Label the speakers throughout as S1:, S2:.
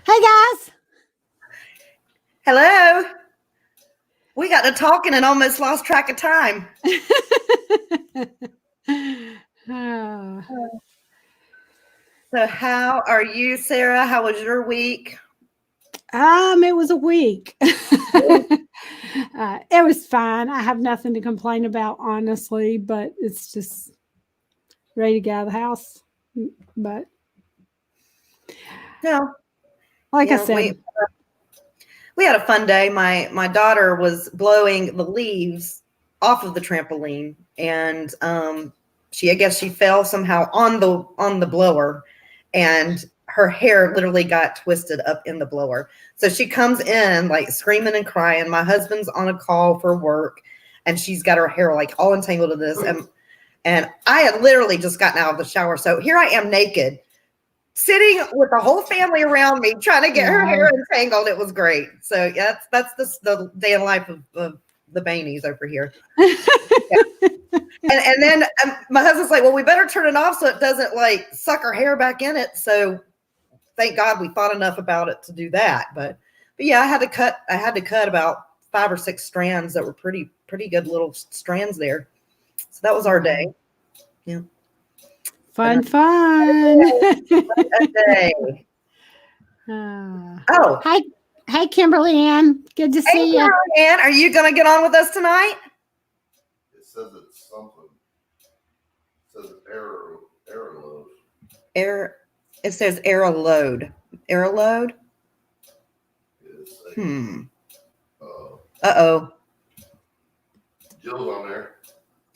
S1: Hey guys.
S2: Hello. We got to talking and almost lost track of time. So how are you, Sarah? How was your week?
S1: It was a week. It was fine. I have nothing to complain about, honestly, but it's just ready to get out of the house. But
S2: No.
S1: like I said,
S2: we had a fun day. My daughter was blowing the leaves off of the trampoline, and I guess she fell somehow on the blower, and her hair literally got twisted up in the blower. So she comes in like screaming and crying. My husband's on a call for work, and she's got her hair like all entangled in this. And I had literally just gotten out of the shower. So here I am naked, sitting with the whole family around me, trying to get her hair entangled. It was great. So yeah, that's the day in life of the Bainies over here. And then my husband's like, well, we better turn it off so it doesn't like suck our hair back in it. So thank God we thought enough about it to do that. But yeah, I had to cut about 5 or 6 strands that were pretty good little strands there. So that was our day. Yeah.
S1: fun.
S2: A day.
S1: Hey, Kimberly Ann. Good to see you.
S2: Ann, are you going to get on with us tonight?
S3: It says it's something. It says error load.
S2: It says error load. Error load? Uh-oh.
S3: Jill's on there.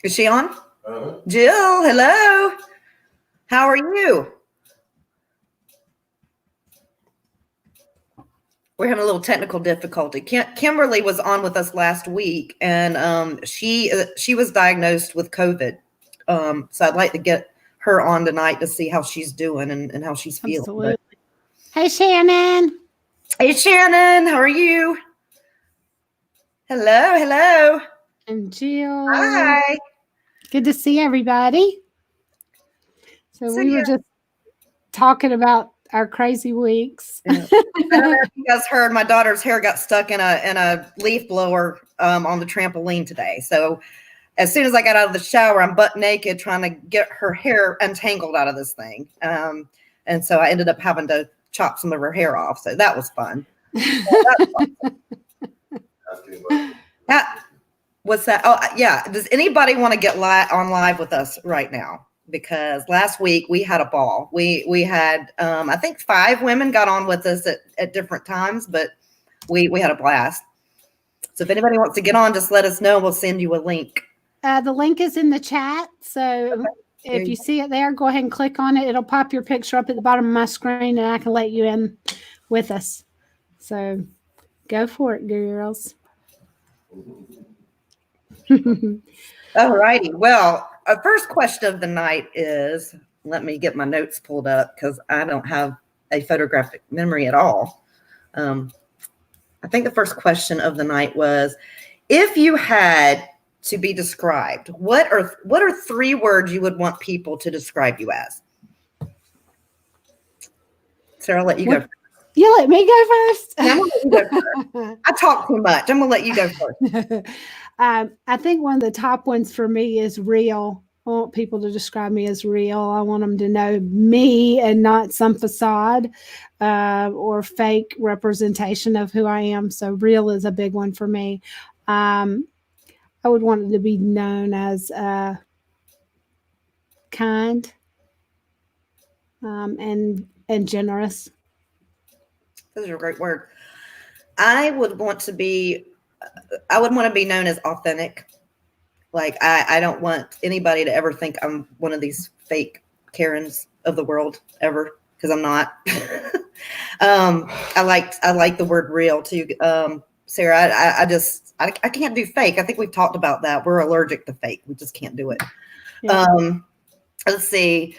S2: Is she on?
S3: Uh-huh.
S2: Jill, hello. How are you? We're having a little technical difficulty. Kimberly was on with us last week, and she was diagnosed with COVID. So I'd like to get her on tonight to see how she's doing and how she's feeling.
S1: Absolutely. Hey, Shannon.
S2: Hey, Shannon. How are you? Hello.
S1: And Jill.
S2: Hi.
S1: Good to see everybody. So we were just talking about our crazy weeks.
S2: Yeah. I don't know if you guys heard, my daughter's hair got stuck in a leaf blower on the trampoline today. So as soon as I got out of the shower, I'm butt naked trying to get her hair untangled out of this thing. And so I ended up having to chop some of her hair off. So that was fun. What's that? Oh, yeah. Does anybody want to get on live with us right now? Because last week we had a ball. We had, I think 5 women got on with us at different times, but we had a blast. So if anybody wants to get on, just let us know. We'll send you a link.
S1: The link is in the chat. So if you see it there, go ahead and click on it. It'll pop your picture up at the bottom of my screen, and I can let you in with us. So go for it, girls.
S2: All righty. Well, our first question of the night is, let me get my notes pulled up because I don't have a photographic memory at all. I think the first question of the night was, if you had to be described, what are 3 words you would want people to describe you as? Sarah, I'll let you go first.
S1: You let me go first?
S2: I'm gonna let you go first. I talk too much. I'm going to let you go first.
S1: I think one of the top ones for me is real. I want people to describe me as real. I want them to know me and not some facade or fake representation of who I am. So real is a big one for me. I would want it to be known as kind and generous.
S2: Those are a great word. I would want to be known as authentic. Like I don't want anybody to ever think I'm one of these fake Karens of the world ever, because I'm not. I like the word real too. Sarah, I can't do fake. I think we've talked about that. We're allergic to fake. We just can't do it. Yeah. Let's see.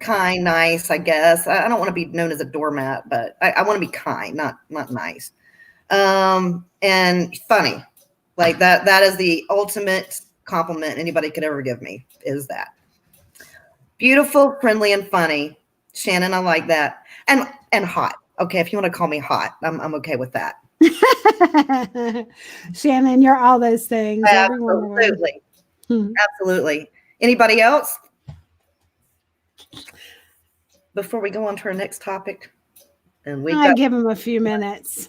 S2: Kind, nice, I guess. I don't want to be known as a doormat, but I want to be kind, not nice. And funny. Like that is the ultimate compliment anybody could ever give me, is that. Beautiful, friendly, and funny. Shannon, I like that. And hot. Okay, if you want to call me hot, I'm okay with that.
S1: Shannon, you're all those things. Every one of them.
S2: Absolutely. Absolutely. Anybody else? Before we go on to our next topic, and we
S1: I give them a few minutes.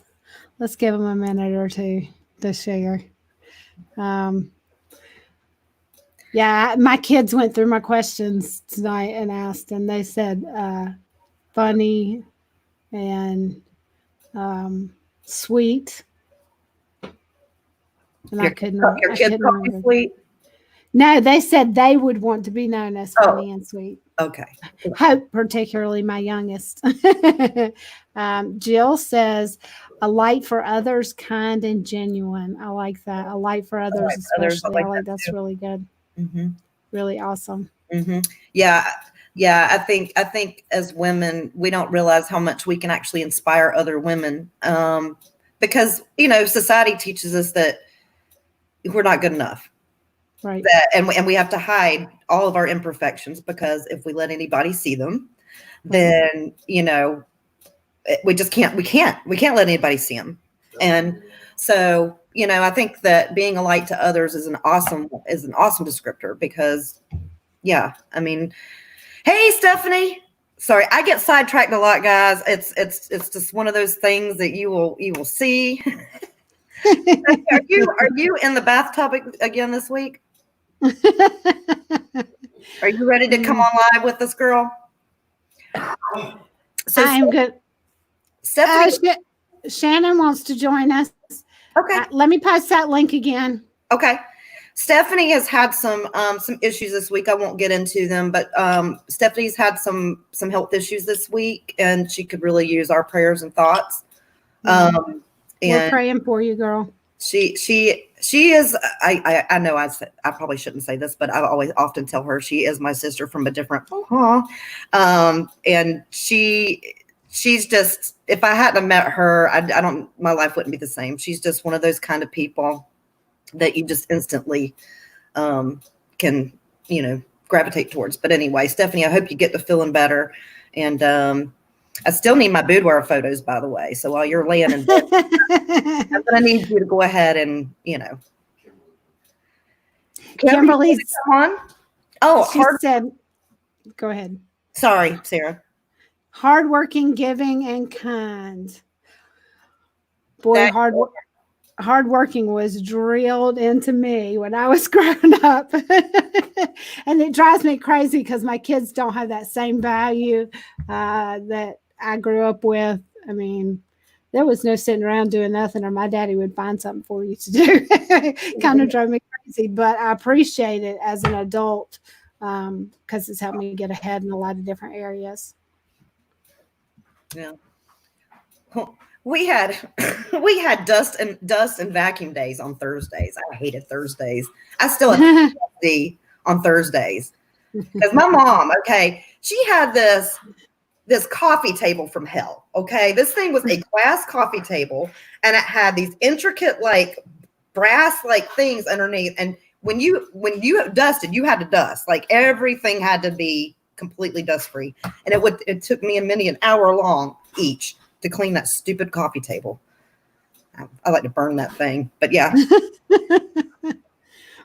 S1: Let's give them a minute or two to share. Yeah, my kids went through my questions tonight and asked, and they said funny and sweet. And I couldn't.
S2: Your kids call me sweet.
S1: No, they said they would want to be known as funny and sweet.
S2: Okay.
S1: Hope, particularly my youngest. Jill says, a light for others, kind and genuine. I like that. A light for others, especially. I like that's really good. Mm-hmm. Really awesome.
S2: Mm-hmm. Yeah. I think as women, we don't realize how much we can actually inspire other women, because society teaches us that we're not good enough.
S1: Right.
S2: And we have to hide all of our imperfections, because if we let anybody see them, then we just can't let anybody see them. And so I think that being a light to others is an awesome descriptor, because I mean, hey Stephanie, sorry, I get sidetracked a lot, guys. It's just one of those things that you will see. Are you in the bathtub again this week? Are you ready to come on live with us, girl? So
S1: I'm good.
S2: Stephanie,
S1: Shannon wants to join us.
S2: Okay.
S1: Let me post that link again.
S2: Okay. Stephanie has had some issues this week. I won't get into them, but Stephanie's had some health issues this week, and she could really use our prayers and thoughts.
S1: And we're praying for you, girl.
S2: She is. I know I probably shouldn't say this, but I often tell her she is my sister from a different. And she's just. If I hadn't met her, my life wouldn't be the same. She's just one of those kind of people that you just instantly can gravitate towards. But anyway, Stephanie, I hope you get to feeling better, and I still need my boudoir photos, by the way. So while you're laying in bed, I'm gonna need you to go ahead and
S1: Kimberly's
S2: on. Oh,
S1: she said, go ahead.
S2: Sorry, Sarah.
S1: Hardworking, giving, and kind. Boy, hardworking was drilled into me when I was growing up. And it drives me crazy because my kids don't have that same value that I grew up with. I mean, there was no sitting around doing nothing, or my daddy would find something for you to do. Kind of drove me crazy, but I appreciate it as an adult because it's helped me get ahead in a lot of different areas.
S2: Yeah. We had dust and vacuum days on Thursdays. I hated Thursdays. I still have PTSD on Thursdays because my mom, she had this coffee table from hell. Okay, this thing was a glass coffee table, and it had these intricate brass things underneath. And when you dusted, you had to dust. Everything had to be completely dust free, and it took me an hour long each to clean that stupid coffee table. I like to burn that thing, but yeah.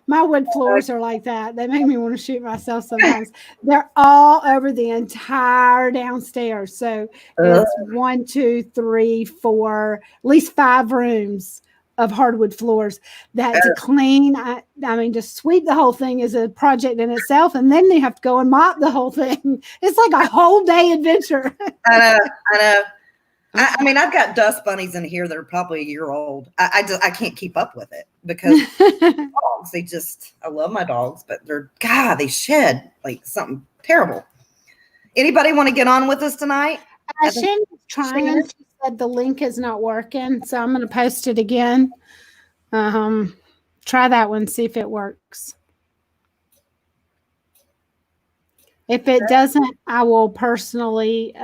S1: My wood floors are like that. They make me want to shoot myself sometimes. They're all over the entire downstairs. So it's 1, 2, 3, 4, at least 5 rooms of hardwood floors that to clean. I mean, just sweep the whole thing is a project in itself. And then you have to go and mop the whole thing. It's like a whole day adventure. I
S2: know. I mean, I've got dust bunnies in here that are probably a year old. I can't keep up with it because dogs, I love my dogs, but they shed something terrible. Anybody want to get on with us tonight?
S1: Shannon's trying. She said the link is not working, so I'm going to post it again. Try that one, see if it works. If it doesn't, I will personally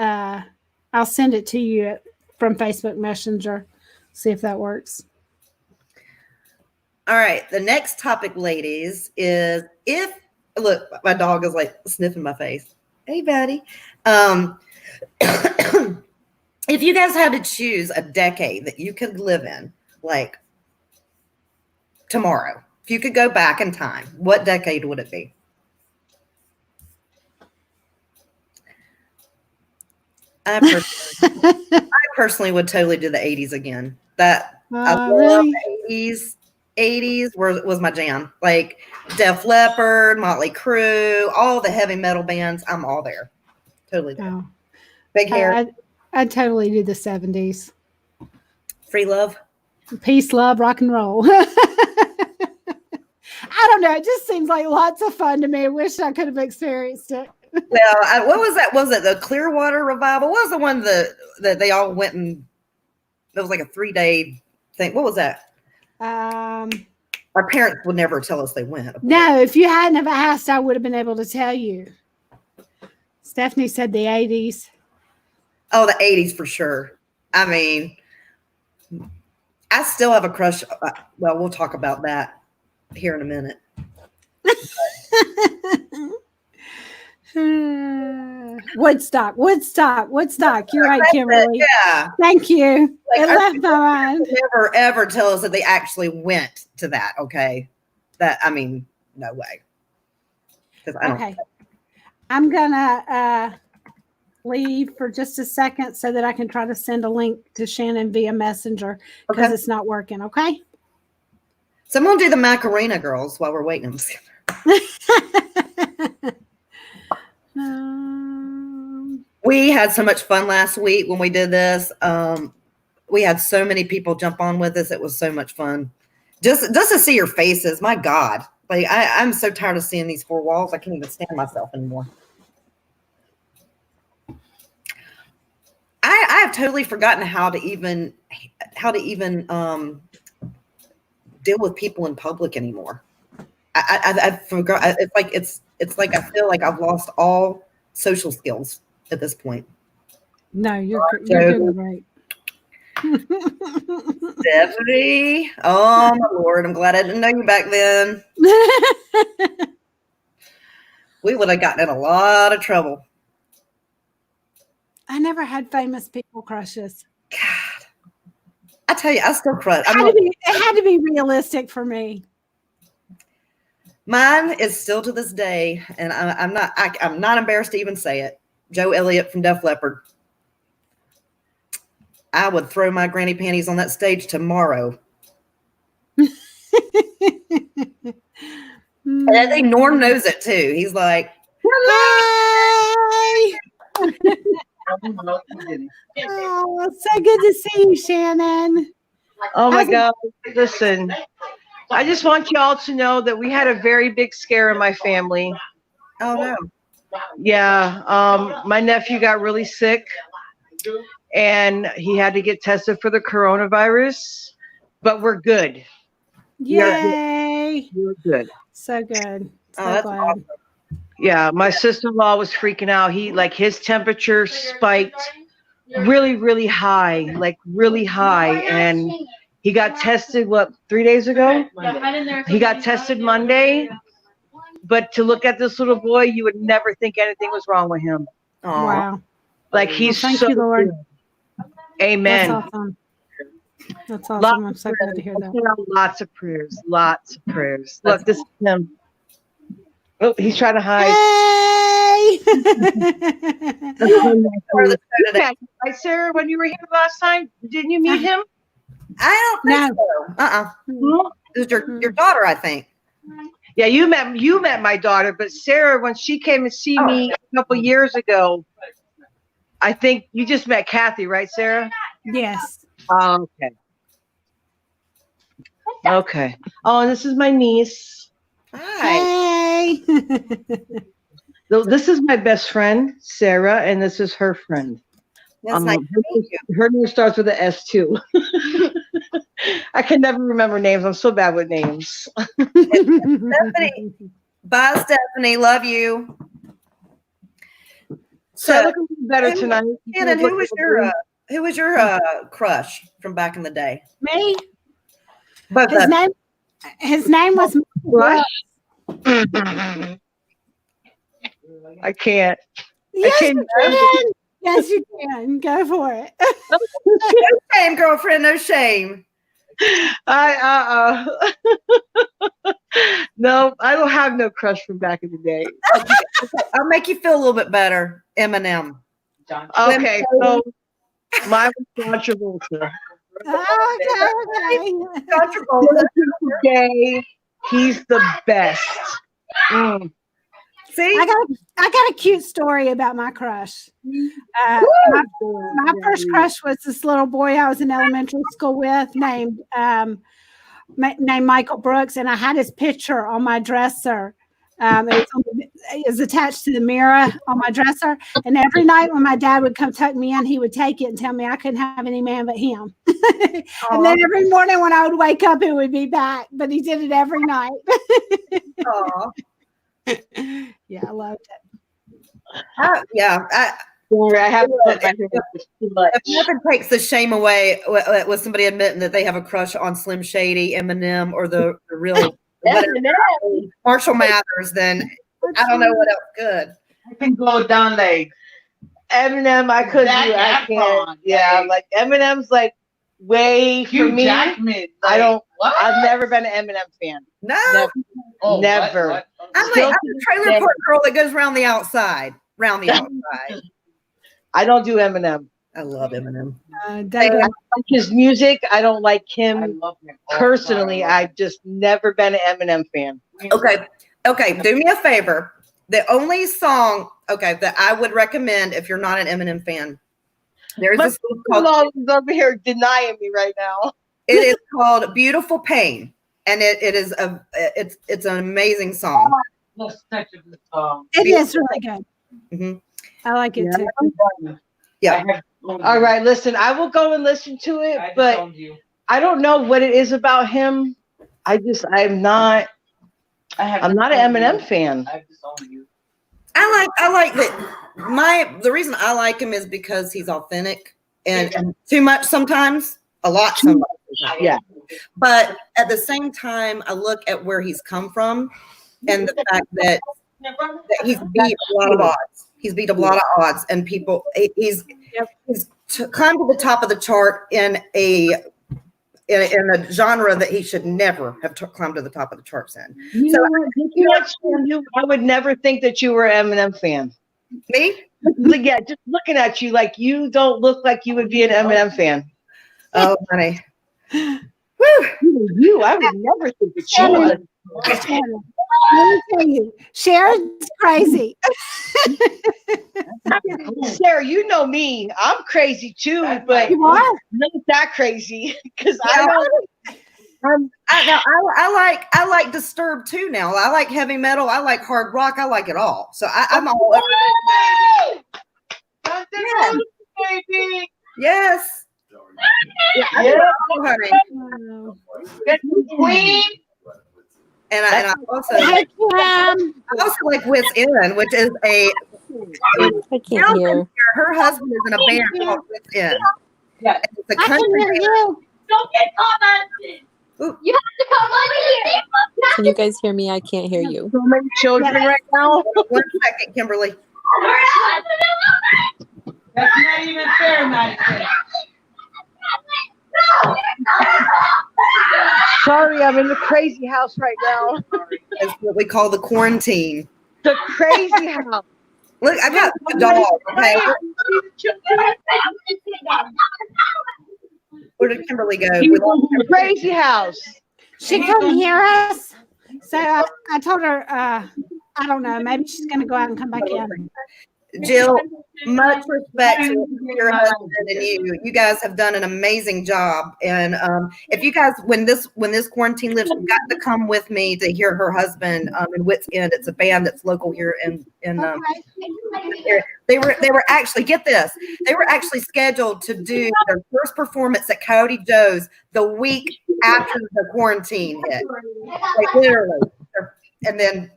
S1: I'll send it to you from Facebook Messenger. See if that works.
S2: All right. The next topic, ladies, is if Look, my dog is like sniffing my face. Hey, buddy. If you guys had to choose a decade that you could live in, like tomorrow, if you could go back in time, what decade would it be? I personally would totally do the 80s again. That I love
S1: Really?
S2: the 80s. 80s was my jam. Like Def Leppard, Motley Crue, all the heavy metal bands. I'm all there. Totally there.
S1: Oh,
S2: Big hair,
S1: I'd totally do the 70s.
S2: free love.
S1: Peace, love, rock and roll. I don't know. It just seems like lots of fun to me. I wish I could have experienced it.
S2: Well, what was that? Was it the Clearwater Revival? What was the one that they all went and it was like a 3-day thing? What was that? Our parents would never tell us they went.
S1: No, if you hadn't have asked, I would have been able to tell you. Stephanie said the 80s.
S2: Oh, the 80s for sure. I mean, I still have a crush. Well, we'll talk about that here in a minute.
S1: Woodstock. You're right, Kimberly.
S2: Yeah.
S1: Thank you.
S2: Like,
S1: It left my mind.
S2: Never ever tell us that they actually went to that. Okay. I mean, no way. Because I don't.
S1: Okay. I'm gonna leave for just a second so that I can try to send a link to Shannon via Messenger because it's not working. Okay.
S2: So I'm gonna do the Macarena girls while we're waiting. We had so much fun last week when we did this. We had so many people jump on with us. It was so much fun. Just to see your faces. My God. Like I'm so tired of seeing these four walls. I can't even stand myself anymore. I have totally forgotten how to even deal with people in public anymore. I forgot. It's like I feel like I've lost all social skills at this point.
S1: No, you're doing right.
S2: Stephanie, oh my Lord, I'm glad I didn't know you back then. We would have gotten in a lot of trouble.
S1: I never had famous people crushes.
S2: God, I tell you, I still crush.
S1: It had to be realistic for me.
S2: Mine is still to this day, and I'm not embarrassed to even say it. Joe Elliott from Def Leppard. I would throw my granny panties on that stage tomorrow. And I think Norm knows it too. He's like,
S1: Hi. Oh, so good to see you, Shannon.
S4: Oh my God. Listen, I just want you all to know that we had a very big scare in my family.
S2: oh no.
S4: Yeah. My nephew got really sick and he had to get tested for the coronavirus, but we're good.
S1: Yay.
S4: We're good.
S1: So good. So
S2: Oh, that's
S1: glad.
S2: awesome.
S4: Yeah. My sister-in-law was freaking out. His temperature spiked really, really high, like really high. And he got tested, 3 days ago? He got tested Monday. But to look at this little boy, you would never think anything was wrong with him.
S2: Aw.
S1: Wow.
S4: Like he's
S1: Thank
S4: so
S1: you, Lord.
S4: good. Amen.
S1: That's awesome. That's awesome. I'm so glad to hear that.
S4: Lots of prayers. Lots of prayers. Look, this is him. Oh, he's trying to hide.
S1: Hey!
S4: Right, Sarah, when you were here last time, didn't you meet him?
S2: I don't think so.
S4: No.
S2: It was your daughter, I think.
S4: Yeah, you met my daughter, but Sarah, when she came to see me a couple years ago, I think you just met Kathy, right, Sarah?
S1: Yes.
S4: Oh, okay. Okay. Oh, and this is my niece.
S2: Hi.
S1: Hey!
S4: So this is my best friend, Sarah, and this is her friend.
S2: That's nice to meet you.
S4: Her name starts with an S too. I can never remember names. I'm so bad with names.
S2: Stephanie. Bye, Stephanie. Love you.
S4: So looking better tonight.
S2: Shannon, who was your crush from back in the day?
S1: Me?
S2: But
S1: His name was
S4: Crush? I can't.
S1: Yes,
S4: can't
S1: you can. Yes, you can. Go for it.
S2: No shame, girlfriend. No shame.
S4: No, I don't have no crush from back in the day.
S2: I'll make you feel a little bit better. Eminem.
S4: Okay, so mine was John Travolta.
S1: Okay.
S4: Today, he's the best.
S2: See,
S1: I got a cute story about my crush. My first crush was this little boy I was in elementary school with named Michael Brooks, and I had his picture on my dresser. It was attached to the mirror on my dresser, and every night when my dad would come tuck me in, he would take it and tell me I couldn't have any man but him. And then every morning when I would wake up, it would be back, but he did it every night. Yeah, I loved it.
S4: I have
S2: if nothing takes the shame away with somebody admitting that they have a crush on Slim Shady, Eminem, or the real Marshall Mathers, then I don't know what else good.
S5: I can go down like
S4: Eminem. I could do. I can't. Yeah, like Eminem's like way for
S5: Hugh
S4: me.
S5: Jackman.
S4: I don't.
S5: What?
S4: I've never been an Eminem fan.
S2: No,
S4: Never.
S5: What?
S2: I'm like I'm the trailer park girl that goes around the outside.
S4: I don't do Eminem.
S2: I love Eminem.
S4: I like his music. I don't like him personally. I've just never been an Eminem fan.
S2: Okay. Do me a favor. The only song, that I would recommend if you're not an Eminem fan, there's a song called.
S4: He's over here denying me right now.
S2: It is called "Beautiful Pain," and it's an amazing song.
S5: That's such a good song.
S1: It is really good.
S2: Mm-hmm.
S1: I like it too.
S2: Yeah.
S4: All right, listen, I will go and listen to it, but I don't know what it is about him. I'm not an Eminem fan.
S2: I like that. The reason I like him is because he's authentic and too much sometimes, a lot sometimes.
S4: Yeah.
S2: But at the same time, I look at where he's come from and the fact that he's beat a lot of odds. He's beat a lot of odds, and people. He's climbed to the top of the chart in a genre that he should never have climbed to the top of the charts in.
S4: I would never think that you were an Eminem fan.
S2: Me?
S4: Yeah, just looking at you, like you don't look like you would be an Eminem fan.
S2: Oh, honey.
S4: Woo! I would never think that you would.
S1: Shannon, let me tell you, Sharon's crazy.
S4: Sarah, you know me. I'm crazy too, but
S1: You are?
S4: not that crazy because
S2: I like Disturbed too now. I like heavy metal. I like hard rock. I like it all. So I'm all over.
S5: Baby.
S2: Yes.
S4: Yeah,
S2: honey.
S5: Queen.
S2: And I also like Wits End, which is
S6: I can't hear.
S2: her husband is in a band called Wits End.
S5: Yeah.
S2: It's a
S1: I can
S2: country
S1: hear
S2: band.
S1: you.
S7: Don't get commented. You have to come over here.
S6: Can you guys hear me? I can't hear you.
S4: so many children right now.
S2: 1 second, Kimberly.
S5: That's not even fair, Madison.
S4: Sorry, I'm in the crazy house right now.
S2: It's what we call the quarantine.
S4: The crazy house.
S2: Look, I got a dog. Okay, where did Kimberly go?
S4: The crazy house.
S1: She couldn't hear us. So I told her, I don't know, maybe she's going to go out and come back in.
S2: Jill, much respect to your husband and you. You guys have done an amazing job. And if you guys, when this quarantine lifts, you've got to come with me to hear her husband in Wits End. It's a band that's local here in they were actually, get this, they were actually scheduled to do their first performance at Coyote Joe's the week after the quarantine hit. Like literally. And then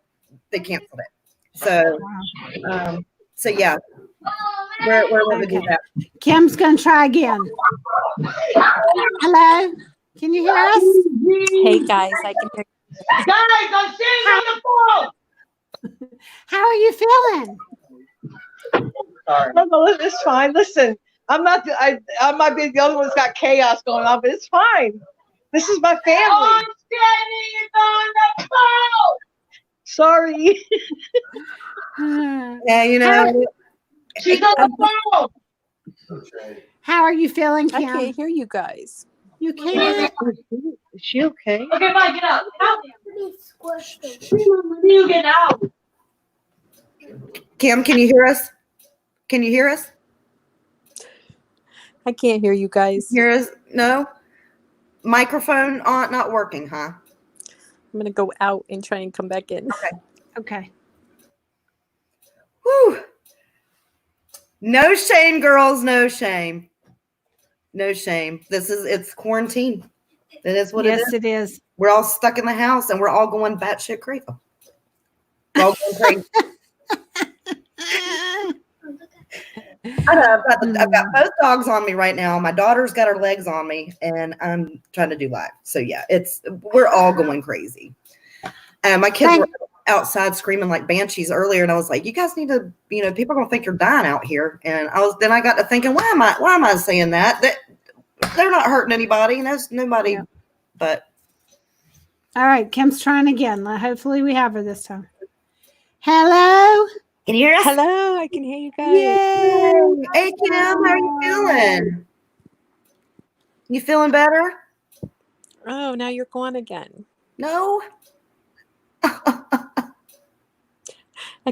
S2: they canceled it. So yeah, we're going to do that.
S1: Kim's going to try again. Hello? Can you hear us?
S6: Hey guys, I can hear you.
S5: Guys, I'm sitting on the phone.
S1: How are you feeling?
S5: Sorry.
S4: No, it's fine. Listen, I might be the only one that's got chaos going on, but it's fine. This is my family.
S5: Oh, Jenny is on the phone.
S4: Sorry.
S2: Yeah, you
S1: How,
S2: know.
S5: She's on the phone.
S3: No shame.
S1: how are you feeling,
S6: I
S1: Kim?
S6: can't hear you guys.
S1: You can't.
S4: Is she okay?
S5: Okay, fine, get out. You get out.
S2: Kim, can you hear us? Can you hear us?
S6: I can't hear you guys.
S2: Hear us? No? Microphone on, not working, huh?
S6: I'm gonna go out and try and come back in.
S1: Okay.
S2: Whew. No shame, girls. No shame. No shame. It's quarantine. It is what it
S1: Yes,
S2: is.
S1: it is.
S2: We're all stuck in the house and we're all going batshit crazy. We're all going crazy. I know, I've got both dogs on me right now. My daughter's got her legs on me, and I'm trying to do live. So yeah, we're all going crazy. And my kids were outside screaming like banshees earlier, and I was like, "You guys need to, people are gonna think you're dying out here." And I got to thinking, why am I saying that? They're not hurting anybody, and there's nobody.
S1: Yeah.
S2: But
S1: All right, Kim's trying again. Hopefully, we have her this time. Hello.
S2: can you hear us?
S6: Hello, I can hear you guys.
S1: Yay.
S2: Hey Kim, how are you feeling? You feeling better?
S6: Oh, now you're gone again.
S2: No.
S6: I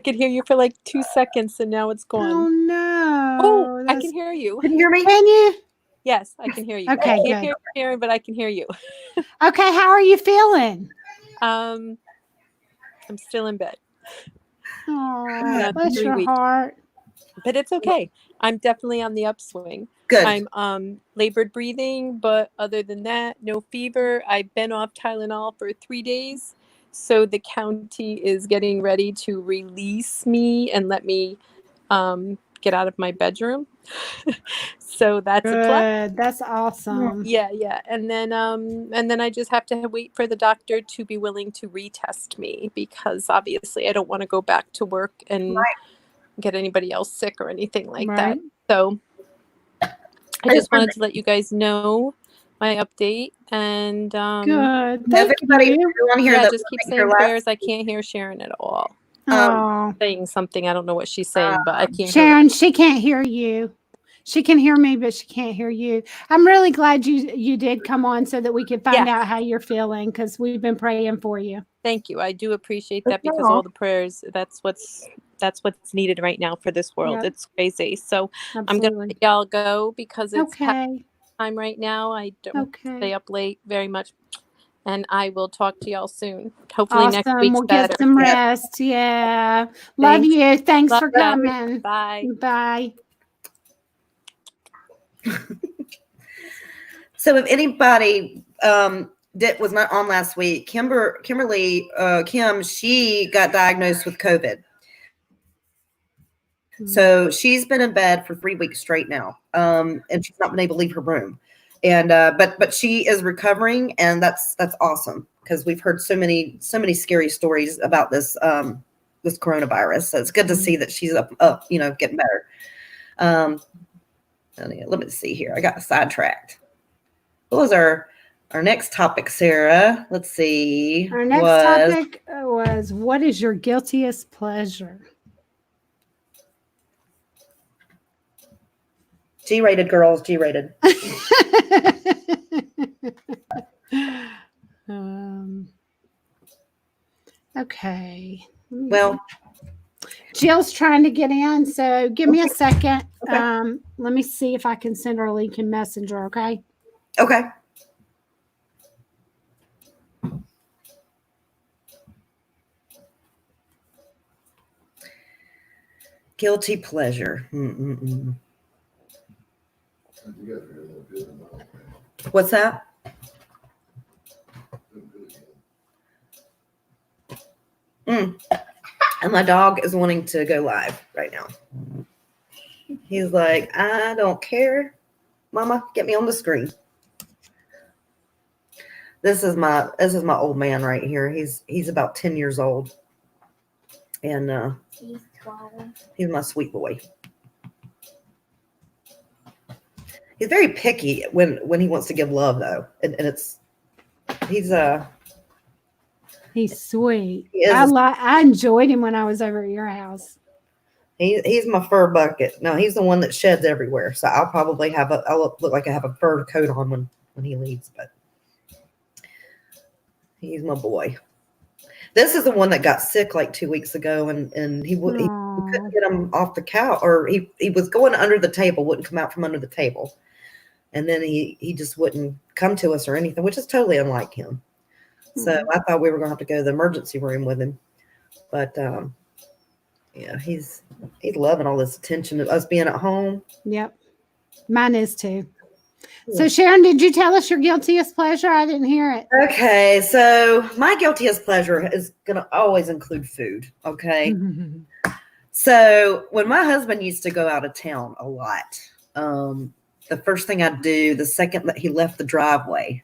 S6: could hear you for like 2 seconds and now it's
S1: Oh
S6: gone.
S1: no.
S6: Oh, I can hear you.
S2: Can you hear me?
S1: Can you?
S6: Yes, I can hear you.
S1: Okay,
S6: I can't
S1: good.
S6: hear you, Sharon, but I can hear you.
S1: Okay, how are you feeling?
S6: I'm still in bed,
S1: Oh,
S6: Not
S1: bless
S6: 3
S1: your
S6: weeks.
S1: heart.
S6: but it's okay. I'm definitely on the upswing.
S2: Good.
S6: I'm labored breathing, but other than that, no fever. I've been off Tylenol for 3 days, so the county is getting ready to release me and let me get out of my bedroom. So that's a plus.
S1: Good. That's awesome.
S6: Yeah. And then I just have to wait for the doctor to be willing to retest me, because obviously I don't want to go back to work and get anybody else sick or anything like that.
S1: Right.
S6: So I just wanted to let you guys know my update, and
S1: Good.
S2: If
S1: Thank
S2: anybody
S1: you.
S2: on here
S6: yeah,
S2: that
S6: just keep
S2: thinks you're
S6: saying
S2: last,
S6: prayers. I can't hear Sharon at all.
S1: Oh,
S6: Saying something, I don't know what she's saying, but I can't hear her.
S1: Sharon, she can't hear you. She can hear me, but she can't hear you. I'm really glad you did come on so that we could find out how you're feeling, because we've been praying for you.
S6: Thank you. I do appreciate that, because all the prayers, that's what's needed right now for this world.
S1: Yep.
S6: It's crazy. So I'm gonna
S1: Absolutely.
S6: let y'all go because it's past
S1: Okay.
S6: time right now. I don't
S1: Okay.
S6: stay up late very much, and I will talk to y'all soon. Hopefully next
S1: Awesome.
S6: week's
S1: We'll
S6: better.
S1: get some rest. Yeah. Love
S6: Thanks.
S1: you. Thanks
S6: Love
S1: for
S6: ya.
S1: coming.
S6: Bye.
S1: Bye.
S2: So if anybody was not on last week, Kim, she got diagnosed with COVID. So she's been in bed for 3 weeks straight now, and she's not been able to leave her room. And but she is recovering, and that's awesome, because we've heard so many scary stories about this this coronavirus. So it's good to see that she's up getting better. Let me see here. I got sidetracked. What was our next topic, Sarah? Let's see.
S1: Our next topic was, what is your guiltiest pleasure?
S2: G-rated, girls, G-rated.
S1: Okay.
S2: Well,
S1: Jill's trying to get in, so give me a second. Okay. Let me see if I can send her a link in Messenger, okay?
S2: Okay. Guilty pleasure. What's that? And my dog is wanting to go live right now. He's like, I don't care, Mama, get me on the screen. This is my old man right here. He's about 10 years old. And
S7: He's 12.
S2: he's my sweet boy. He's very picky when he wants to give love, though, and he's
S1: He's sweet.
S2: He is
S1: I enjoyed him when I was over at your house.
S2: he's my fur bucket. No, he's the one that sheds everywhere. So I'll probably I'll look like I have a fur coat on when he leaves, but he's my boy. This is the one that got sick like 2 weeks ago, and he couldn't get him off the couch, or he was going under the table, wouldn't come out from under the table, and then he just wouldn't come to us or anything, which is totally unlike him. So I thought we were going to have to go to the emergency room with him, but yeah, he's loving all this attention of us being at home.
S1: Yep, mine is too. So Sharon, did you tell us your guiltiest pleasure? I didn't hear it.
S2: Okay, so my guiltiest pleasure is going to always include food. Okay. So when my husband used to go out of town a lot, the first thing I'd do the second that he left the driveway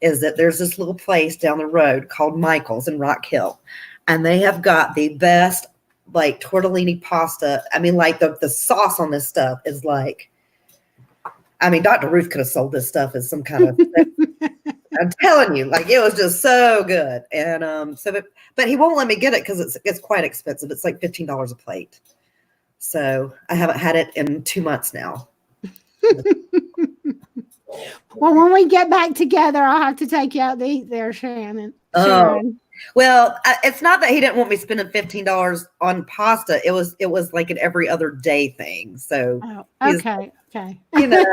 S2: is that there's this little place down the road called Michael's in Rock Hill, and they have got the best like tortellini pasta. I mean, like the sauce on this stuff is like, I mean, Dr. Ruth could have sold this stuff as some kind of, I'm telling you, like it was just so good. And but he won't let me get it because it's quite expensive. It's like $15 a plate. So I haven't had it in 2 months now.
S1: Well, when we get back together, I'll have to take you out to eat there, Sharon. Sharon.
S2: Well, it's not that he didn't want me spending $15 on pasta. It was like an every other day thing. So
S1: okay.
S2: You know.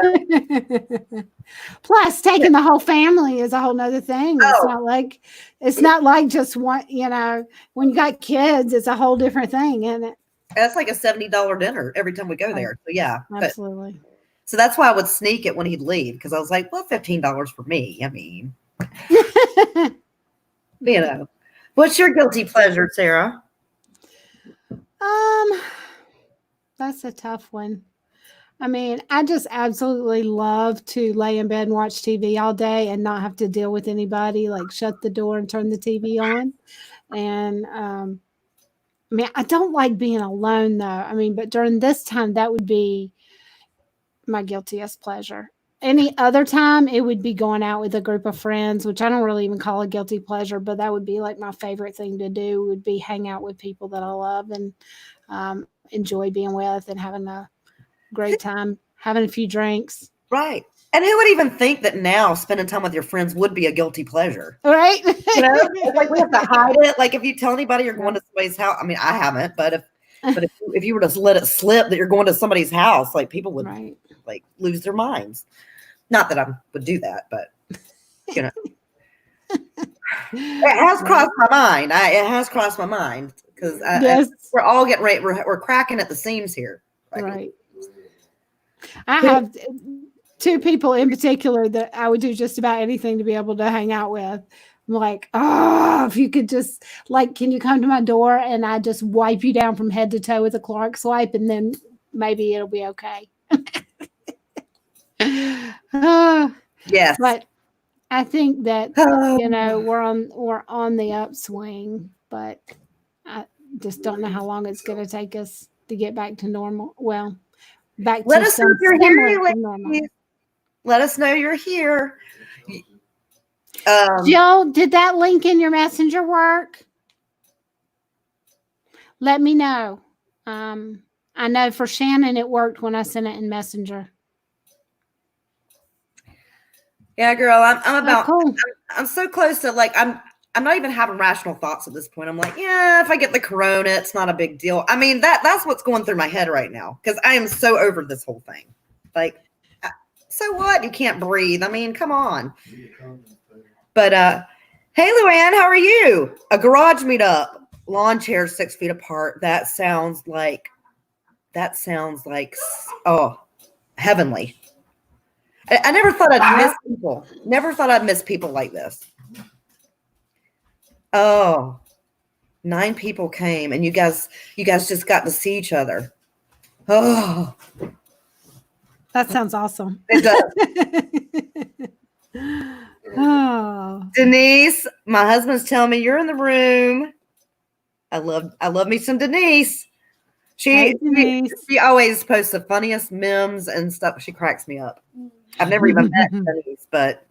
S1: Plus, taking the whole family is a whole nother thing. It's not like just one. You know, when you got kids, it's a whole different thing, isn't it?
S2: That's like a $70 dinner every time we go there. So yeah,
S1: absolutely.
S2: So that's why I would sneak it when he'd leave, because I was like, well, $15 for me. I mean, you know. What's your guilty pleasure, Sarah?
S1: That's a tough one. I mean, I just absolutely love to lay in bed and watch TV all day and not have to deal with anybody, like shut the door and turn the TV on. And I mean, I don't like being alone though. I mean, but during this time, that would be my guiltiest pleasure. Any other time, it would be going out with a group of friends, which I don't really even call a guilty pleasure, but that would be like my favorite thing to do would be hang out with people that I love and enjoy being with and having a great time, having a few drinks.
S2: Right. And who would even think that now spending time with your friends would be a guilty pleasure?
S1: Right.
S2: You know, it's like we have to hide it. Like if you tell anybody you're going to somebody's house, I mean, I haven't, but if you were to let it slip that you're going to somebody's house, like people would like lose their minds. Not that I would do that, but you know, it has crossed my mind. It has crossed my mind because we're all getting ready. We're cracking at the seams here.
S1: Right. I have two people in particular that I would do just about anything to be able to hang out with. I'm like, oh, if you could just like, can you come to my door and I just wipe you down from head to toe with a Clark swipe, and then maybe it'll be okay.
S2: Yes,
S1: but I think that you know we're on the upswing, but I just don't know how long it's going to take us to get back to normal. Well, back
S2: let
S1: to
S2: us know if you're here.
S1: normal.
S2: Let us know you're here.
S1: Jill, did that link in your messenger work? Let me know. I know for Shannon it worked when I sent it in Messenger.
S2: Yeah, girl, I'm about.
S1: Cool.
S2: I'm so close to like I'm not even having rational thoughts at this point. I'm like, yeah, if I get the corona, it's not a big deal. I mean, that's what's going through my head right now because I am so over this whole thing. Like, so what? You can't breathe. I mean, come on. But hey, Luann, how are you? A garage meetup, lawn chairs 6 feet apart. That sounds like oh, heavenly. I never thought I'd miss people. Never thought I'd miss people like this. Oh, 9 people came, and you guys just got to see each other. Oh,
S1: that sounds awesome.
S2: It does.
S1: Oh,
S2: Denise, my husband's telling me you're in the room. I love me some Denise.
S1: Hey,
S2: She
S1: Denise.
S2: she always posts the funniest memes and stuff. She cracks me up. I've never even met Denise, but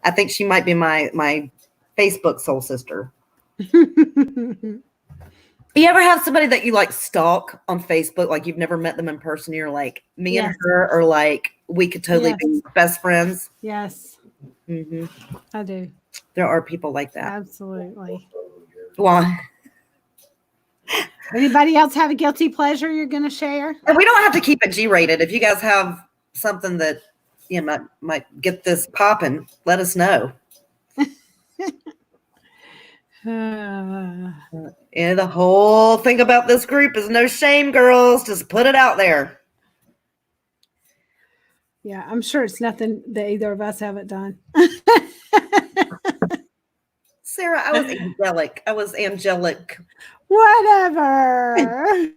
S2: I think she might be my Facebook soul sister. You ever have somebody that you like stalk on Facebook, like you've never met them in person? You're like, me and
S1: Yes.
S2: her are like, we could totally
S1: Yes.
S2: be best friends.
S1: Yes,
S2: Hmm.
S1: I do.
S2: There are people like that.
S1: Absolutely.
S2: Well,
S1: Anybody else have a guilty pleasure you're going to share?
S2: and we don't have to keep it G-rated. If you guys have something that you know might get this popping, let us know. And the whole thing about this group is no shame, girls. Just put it out there.
S1: Yeah, I'm sure it's nothing that either of us haven't done.
S2: Sarah, I was angelic. I was angelic.
S1: Whatever.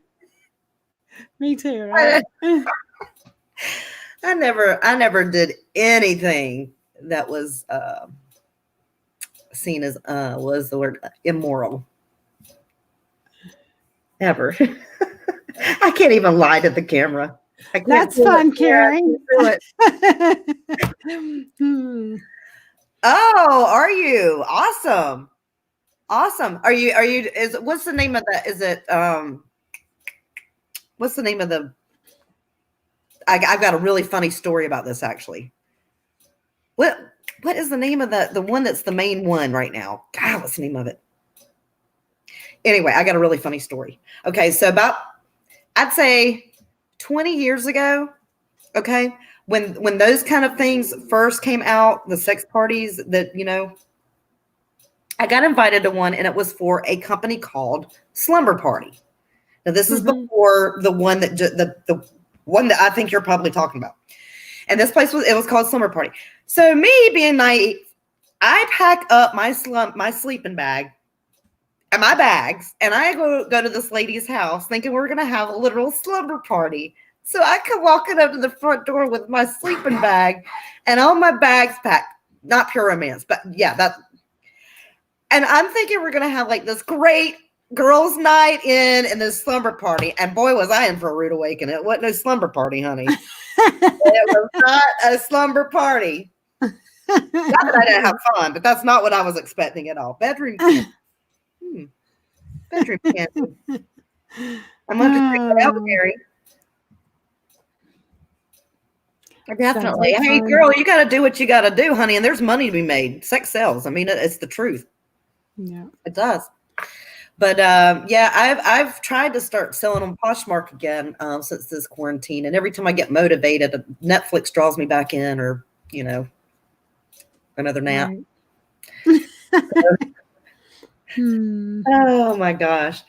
S1: Me too, right?
S2: I never did anything that was seen as was the word immoral. Ever. I can't even lie to the camera. I can't
S1: That's
S2: do
S1: fun,
S2: it.
S1: Carrie.
S2: Yeah, I can't do it. Oh, are you? Awesome. Awesome. Are you is what's the name of that? Is it what's the name of the I've got a really funny story about this actually. What is the name of the one that's the main one right now? God, what's the name of it? Anyway, I got a really funny story. Okay, so about I'd say 20 years ago, okay, when those kind of things first came out, the sex parties that, you know, I got invited to one and it was for a company called Slumber Party. Now this is before the one that the one that I think you're probably talking about. And this place was called Slumber Party. So me being naive, I pack up my sleeping bag and my bags, and I go to this lady's house thinking we're gonna have a literal slumber party. So I come walking up to the front door with my sleeping bag and all my bags packed. Not pure romance, but yeah, that. And I'm thinking we're gonna have like this great girls' night in this slumber party. And boy, was I in for a rude awakening. It wasn't no slumber party, honey. It was not a slumber party. Not that I didn't have fun, but that's not what I was expecting at all. Bedroom candy. Bedroom candy. I'm going to take that out, Gary. Definitely.
S1: Like
S2: hey,
S1: fun.
S2: girl, you got to do what you got to do, honey. And there's money to be made. Sex sells. I mean, it's the truth.
S1: Yeah,
S2: it does. But yeah, I've tried to start selling on Poshmark again since this quarantine. And every time I get motivated, Netflix draws me back in, or you know, another nap.
S1: right.
S2: Oh my gosh.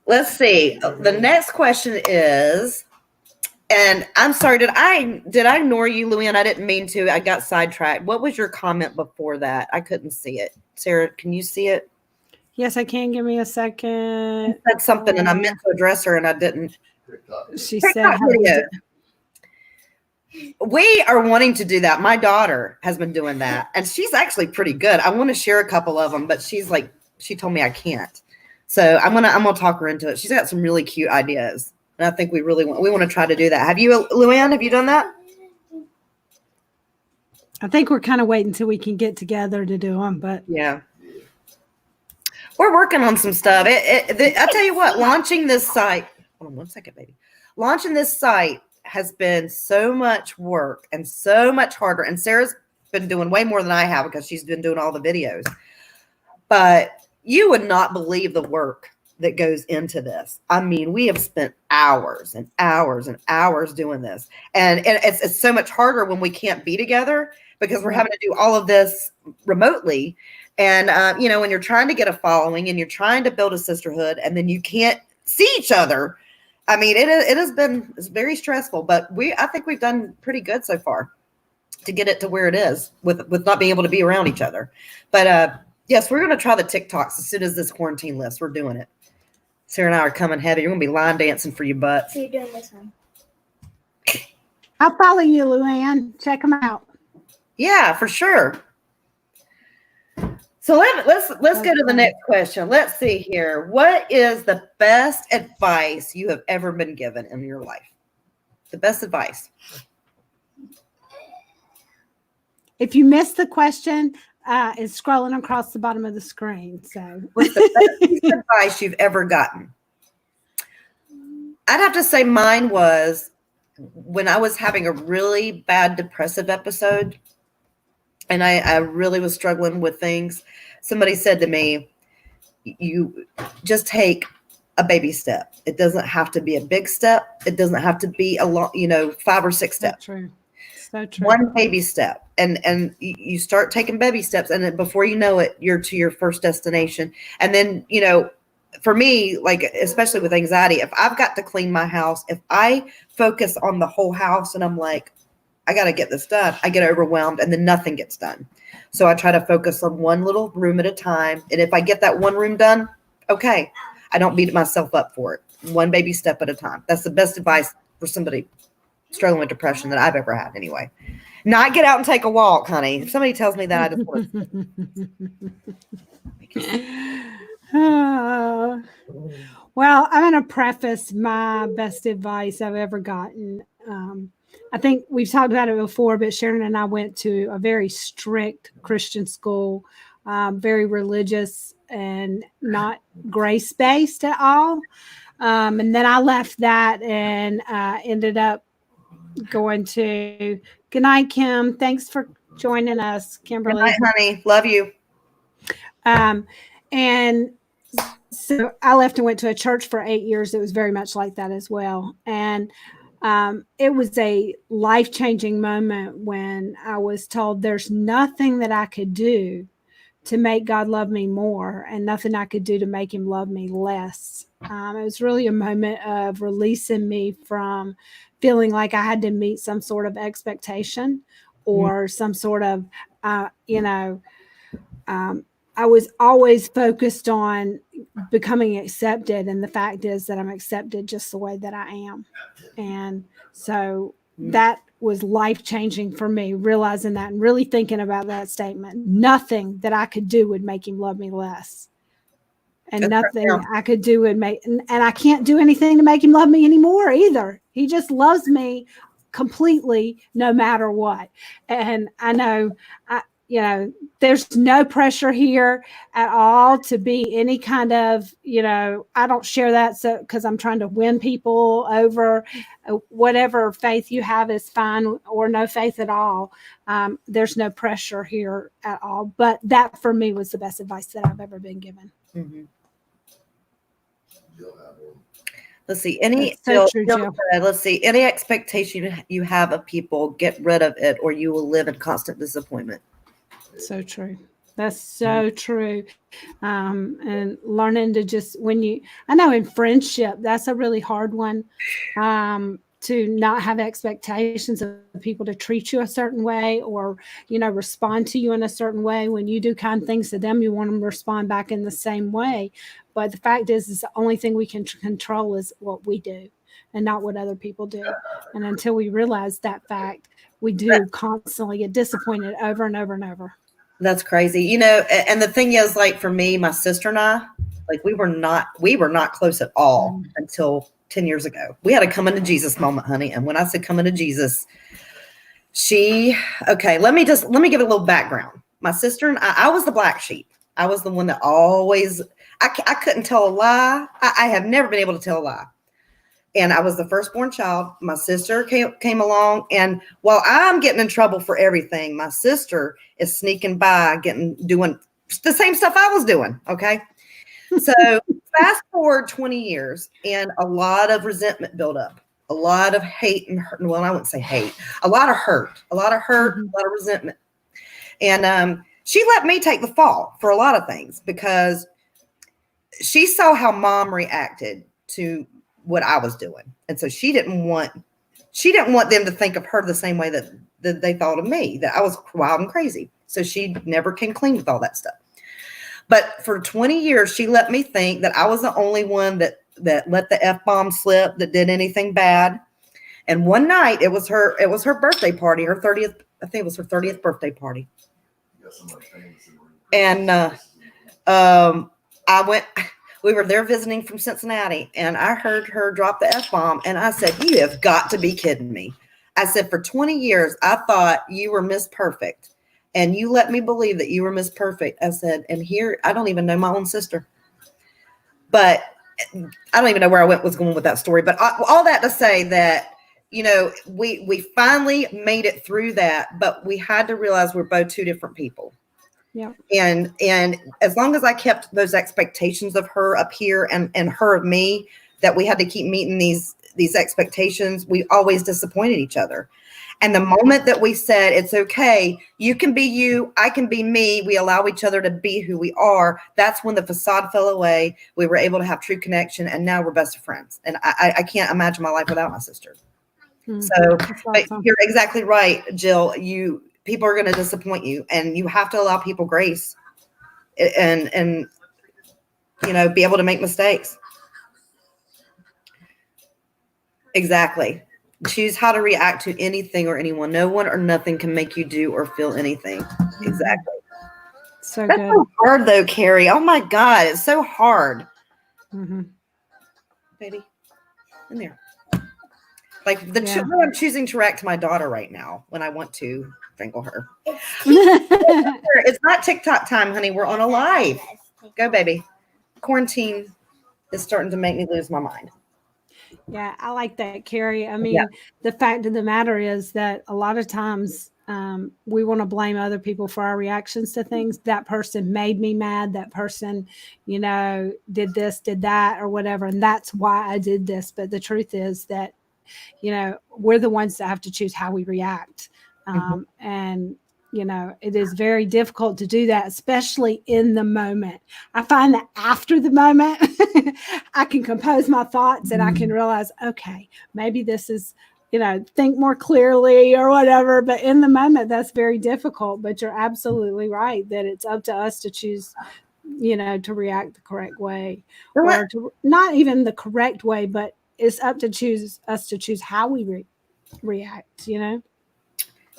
S2: Let's see. The next question is, and I'm sorry, did I ignore you, Luann? I didn't mean to. I got sidetracked. What was your comment before that? I couldn't see it. Sarah, can you see it?
S1: Yes, I can. Give me a second.
S2: You said something and I meant to address her and I didn't.
S1: She
S2: TikTok
S1: said,
S2: video. We are wanting to do that. My daughter has been doing that, and she's actually pretty good. I want to share a couple of them, but she told me I can't. So I'm gonna talk her into it. She's got some really cute ideas, and I think we want to try to do that. Have you, Luann? Have you done that?
S1: I think we're kind of waiting until we can get together to do them, but
S2: Yeah. We're working on some stuff. I tell you what, launching this site. Hold on one second, baby. Launching this site has been so much work and so much harder. And Sarah's been doing way more than I have because she's been doing all the videos. But you would not believe the work that goes into this. I mean, we have spent hours and hours and hours doing this. And it's so much harder when we can't be together because we're having to do all of this remotely. And, you know, when you're trying to get a following and you're trying to build a sisterhood and then you can't see each other. I mean, it's very stressful, but I think we've done pretty good so far to get it to where it is with not being able to be around each other. But yes, we're going to try the TikToks as soon as this quarantine lifts. We're doing it. Sarah and I are coming heavy. You're going to be line dancing for your butts.
S7: So you're doing this one.
S1: I'll follow you, Luann. Check them out.
S2: Yeah, for sure. So let's go to the
S1: Okay.
S2: next question. Let's see here. What is the best advice you have ever been given in your life? The best advice.
S1: If you missed the question, it's scrolling across the bottom of the screen. So,
S2: What's the best piece of advice you've ever gotten? I'd have to say mine was when I was having a really bad depressive episode and I really was struggling with things. Somebody said to me, you just take a baby step. It doesn't have to be a big step. It doesn't have to be a long, 5 or 6
S1: so
S2: steps.
S1: true. So true.
S2: One baby step, and you start taking baby steps, and then before you know it, you're to your first destination. And then, for me, like especially with anxiety, if I've got to clean my house, if I focus on the whole house and I'm like, I got to get this done, I get overwhelmed, and then nothing gets done. So I try to focus on one little room at a time, and if I get that one room done, okay, I don't beat myself up for it. One baby step at a time. That's the best advice for somebody struggling with depression that I've ever had, anyway. Not get out and take a walk, honey. If somebody tells me that, I just want
S1: to. Well, I'm going to preface my best advice I've ever gotten. I think we've talked about it before, but Sharon and I went to a very strict Christian school, very religious and not grace-based at all. And then I left that and ended up going to, good night, Kim. Thanks for joining us, Kimberly.
S2: Good night, honey. Love you.
S1: And so I left and went to a church for 8 years. It was very much like that as well. And it was a life-changing moment when I was told there's nothing that I could do to make God love me more and nothing I could do to make him love me less. It was really a moment of releasing me from feeling like I had to meet some sort of expectation or some sort of, I was always focused on becoming accepted. And the fact is that I'm accepted just the way that I am. And so that was life-changing for me, realizing that and really thinking about that statement. Nothing that I could do would make him love me less. And nothing I could do would make, and I can't do anything to make him love me anymore either. He just loves me completely no matter what. And I know, there's no pressure here at all to be any kind of, I don't share that because I'm trying to win people over. Whatever faith you have is fine, or no faith at all. There's no pressure here at all. But that for me was the best advice that I've ever been given.
S2: Mm-hmm.
S3: You'll have one.
S2: Let's see. Let's see. Any expectation you have of people, get rid of it, or you will live in constant disappointment.
S1: So true. That's so true. And learning to just I know in friendship, that's a really hard one, to not have expectations of people to treat you a certain way or, respond to you in a certain way. When you do kind things to them, you want them to respond back in the same way. But the fact is the only thing we can control is what we do and not what other people do. And until we realize that fact, we do constantly get disappointed over and over and over.
S2: That's crazy. And the thing is, like for me, my sister and I, like we were not close at all until 10 years ago. We had a come into Jesus moment, honey. And when I said come into Jesus, let me give a little background. My sister and I was the black sheep. I was the one that always, I couldn't tell a lie. I have never been able to tell a lie. And I was the firstborn child. My sister came along, and while I'm getting in trouble for everything, my sister is sneaking by, doing the same stuff I was doing. Okay. So fast forward 20 years, and a lot of resentment built up, a lot of hate and hurt. Well, I wouldn't say hate, a lot of hurt, a lot of resentment. And she let me take the fall for a lot of things because she saw how mom reacted to what I was doing. And so she didn't want them to think of her the same way that they thought of me, that I was wild and crazy. So she never came clean with all that stuff. But for 20 years, she let me think that I was the only one that let the F-bomb slip, that did anything bad. And one night it was her birthday party, her 30th, I think it was her 30th birthday party.
S3: You got somebody famous in the room.
S2: And I went. We were there visiting from Cincinnati, and I heard her drop the F-bomb, and I said, "You have got to be kidding me." I said, "For 20 years, I thought you were Miss Perfect, and you let me believe that you were Miss Perfect." I said, "And here, I don't even know my own sister." But I don't even know where was going with that story. But all that to say that, we finally made it through that, but we had to realize we're both two different people.
S1: Yeah.
S2: And as long as I kept those expectations of her up here and her of me, that we had to keep meeting these expectations, we always disappointed each other. And the moment that we said, it's okay, you can be you, I can be me, we allow each other to be who we are, that's when the facade fell away. We were able to have true connection, and now we're best friends. And I can't imagine my life without my sister. So but you're exactly right, Jill. People are going to disappoint you, and you have to allow people grace and be able to make mistakes. Exactly. Choose how to react to anything or anyone. No one or nothing can make you do or feel anything. Exactly.
S1: So
S2: That's
S1: good.
S2: so hard though, Carrie. Oh my God, it's so hard. Baby, in there. Like I'm choosing to react to my daughter right now when I want to strangle her. It's not TikTok time, honey. We're on a live. Go, baby. Quarantine is starting to make me lose my mind.
S1: Yeah, I like that, Carrie. I mean, the fact of the matter is that a lot of times we want to blame other people for our reactions to things. That person made me mad. That person, did this, did that, or whatever. And that's why I did this. But the truth is that, we're the ones that have to choose how we react. And it is very difficult to do that, especially in the moment. I find that after the moment, I can compose my thoughts and I can realize, okay, maybe this is, think more clearly or whatever. But in the moment, that's very difficult. But you're absolutely right that it's up to us to choose, to react the correct way, or to not even the correct way, but it's up to us to choose how we react,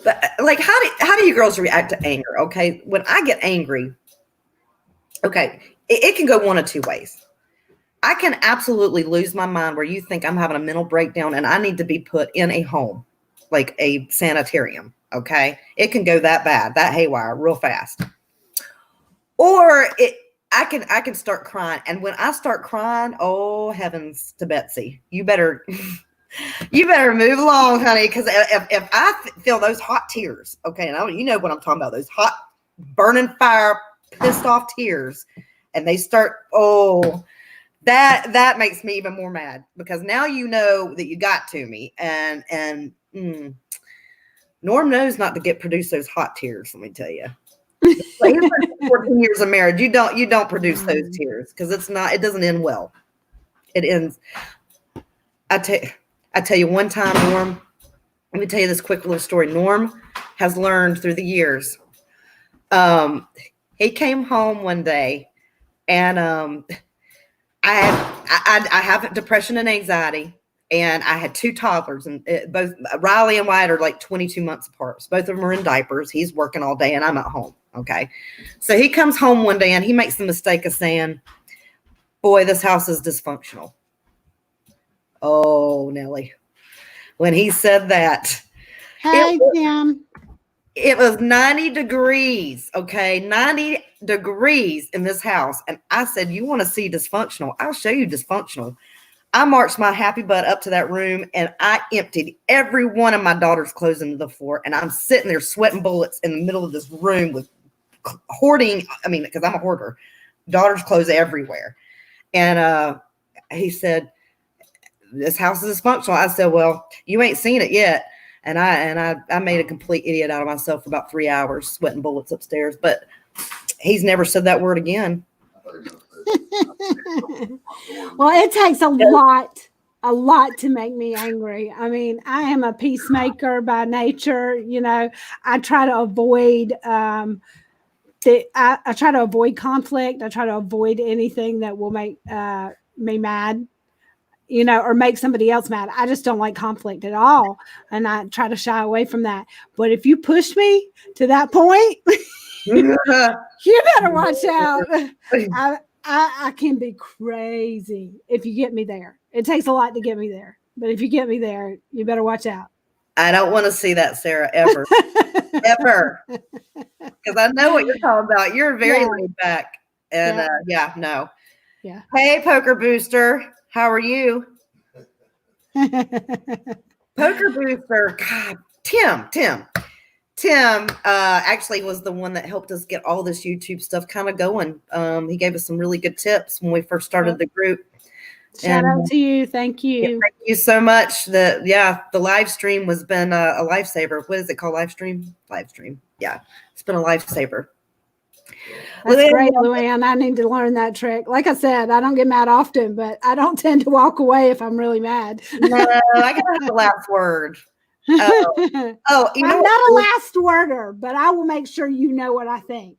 S2: But like, how do you girls react to anger? Okay, when I get angry, okay, it can go one of two ways. I can absolutely lose my mind where you think I'm having a mental breakdown and I need to be put in a home, like a sanitarium. Okay, it can go that bad, that haywire, real fast. Or I can start crying, and when I start crying, oh heavens to Betsy, you better. You better move along, honey, because if I feel those hot tears, okay, and you know what I'm talking about, those hot, burning fire, pissed off tears, and they start, that makes me even more mad, because now you know that you got to me, and Norm knows not to produce those hot tears. Let me tell you, like 14 years of marriage, you don't produce those tears, because it doesn't end well. It ends. I tell you one time, Norm, let me tell you this quick little story. Norm has learned through the years. He came home one day, and I have depression and anxiety, and I had two toddlers, and both Riley and Wyatt are like 22 months apart. So both of them are in diapers. He's working all day, and I'm at home. Okay, so he comes home one day, and he makes the mistake of saying, "Boy, this house is dysfunctional." Oh, Nelly. When he said that,
S1: hey, Tim.
S2: It was 90 degrees, okay? 90 degrees in this house. And I said, you want to see dysfunctional? I'll show you dysfunctional. I marched my happy butt up to that room, and I emptied every one of my daughter's clothes into the floor. And I'm sitting there sweating bullets in the middle of this room with hoarding. I mean, because I'm a hoarder. Daughter's clothes everywhere. And he said, this house is dysfunctional. I said, well, you ain't seen it yet. And I made a complete idiot out of myself for about 3 hours, sweating bullets upstairs. But he's never said that word again.
S1: Well, it takes a lot to make me angry. I mean, I am a peacemaker by nature. I try to avoid I try to avoid conflict. I try to avoid anything that will make me mad, or make somebody else mad. I just don't like conflict at all. And I try to shy away from that. But if you push me to that point, You better watch out. I can be crazy if you get me there. It takes a lot to get me there. But if you get me there, you better watch out.
S2: I don't want to see that, Sarah, ever. Ever. Because I know what you're talking about. You're very laid back. And no.
S1: Yeah.
S2: Hey, Poker Booster. How are you? Poker Booster. God, Tim actually was the one that helped us get all this YouTube stuff kind of going. He gave us some really good tips when we first started the group.
S1: Shout out to you. Thank you.
S2: Yeah, thank you so much. The live stream has been a lifesaver. What is it called? Live stream? Live stream. Yeah. It's been a lifesaver.
S1: That's great, Luann. I need to learn that trick. Like I said, I don't get mad often, but I don't tend to walk away if I'm really mad.
S2: No, I gotta have the last word. Oh, you know,
S1: I'm not a last worder, but I will make sure you know what I think.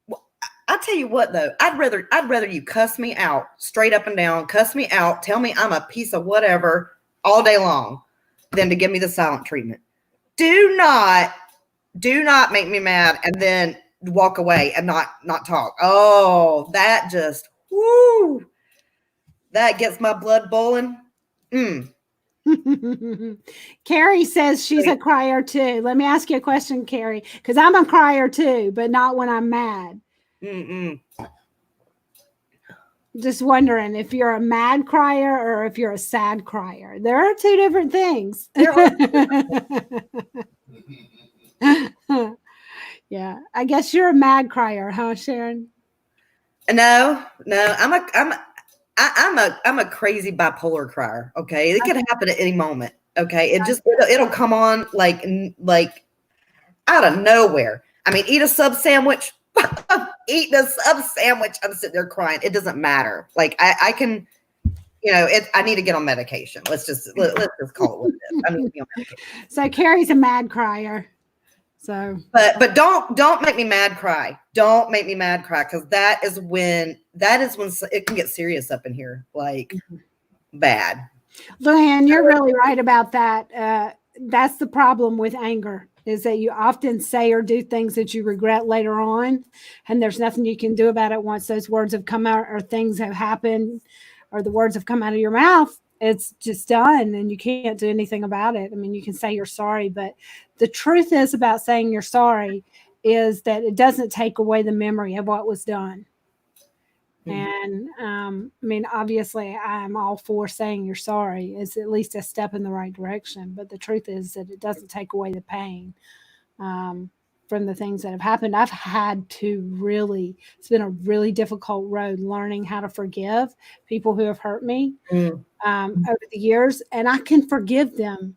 S2: Well, I'll tell you what though, I'd rather you cuss me out straight up and down, cuss me out, tell me I'm a piece of whatever all day long, than to give me the silent treatment. Do not make me mad and then walk away and not talk. Oh, that just that gets my blood boiling.
S1: Carrie says she's a crier too. Let me ask you a question, Carrie, because I'm a crier too, but not when I'm mad. Just wondering if you're a mad crier or if you're a sad crier. There are two different things. Yeah, I guess you're a mad crier, huh, Sharon?
S2: No, I'm a crazy bipolar crier. Okay, it could happen at any moment. Okay, it'll come on like out of nowhere. I mean, eat a sub sandwich. Eating a sub sandwich. I'm sitting there crying. It doesn't matter. Like I can, I need to get on medication. Let's just call it what it is. I need to be on medication.
S1: So Carrie's a mad crier. So,
S2: but don't make me mad cry. Don't make me mad cry, because that is when it can get serious up in here, like bad.
S1: Luann, you're really right about that. That's the problem with anger, is that you often say or do things that you regret later on, and there's nothing you can do about it once those words have come out or things have happened or the words have come out of your mouth. It's just done and you can't do anything about it. I mean, you can say you're sorry, but the truth is about saying you're sorry is that it doesn't take away the memory of what was done. And I mean, obviously, I'm all for saying you're sorry. It's at least a step in the right direction. But the truth is that it doesn't take away the pain from the things that have happened. I've had to it's been a really difficult road learning how to forgive people who have hurt me over the years. And I can forgive them.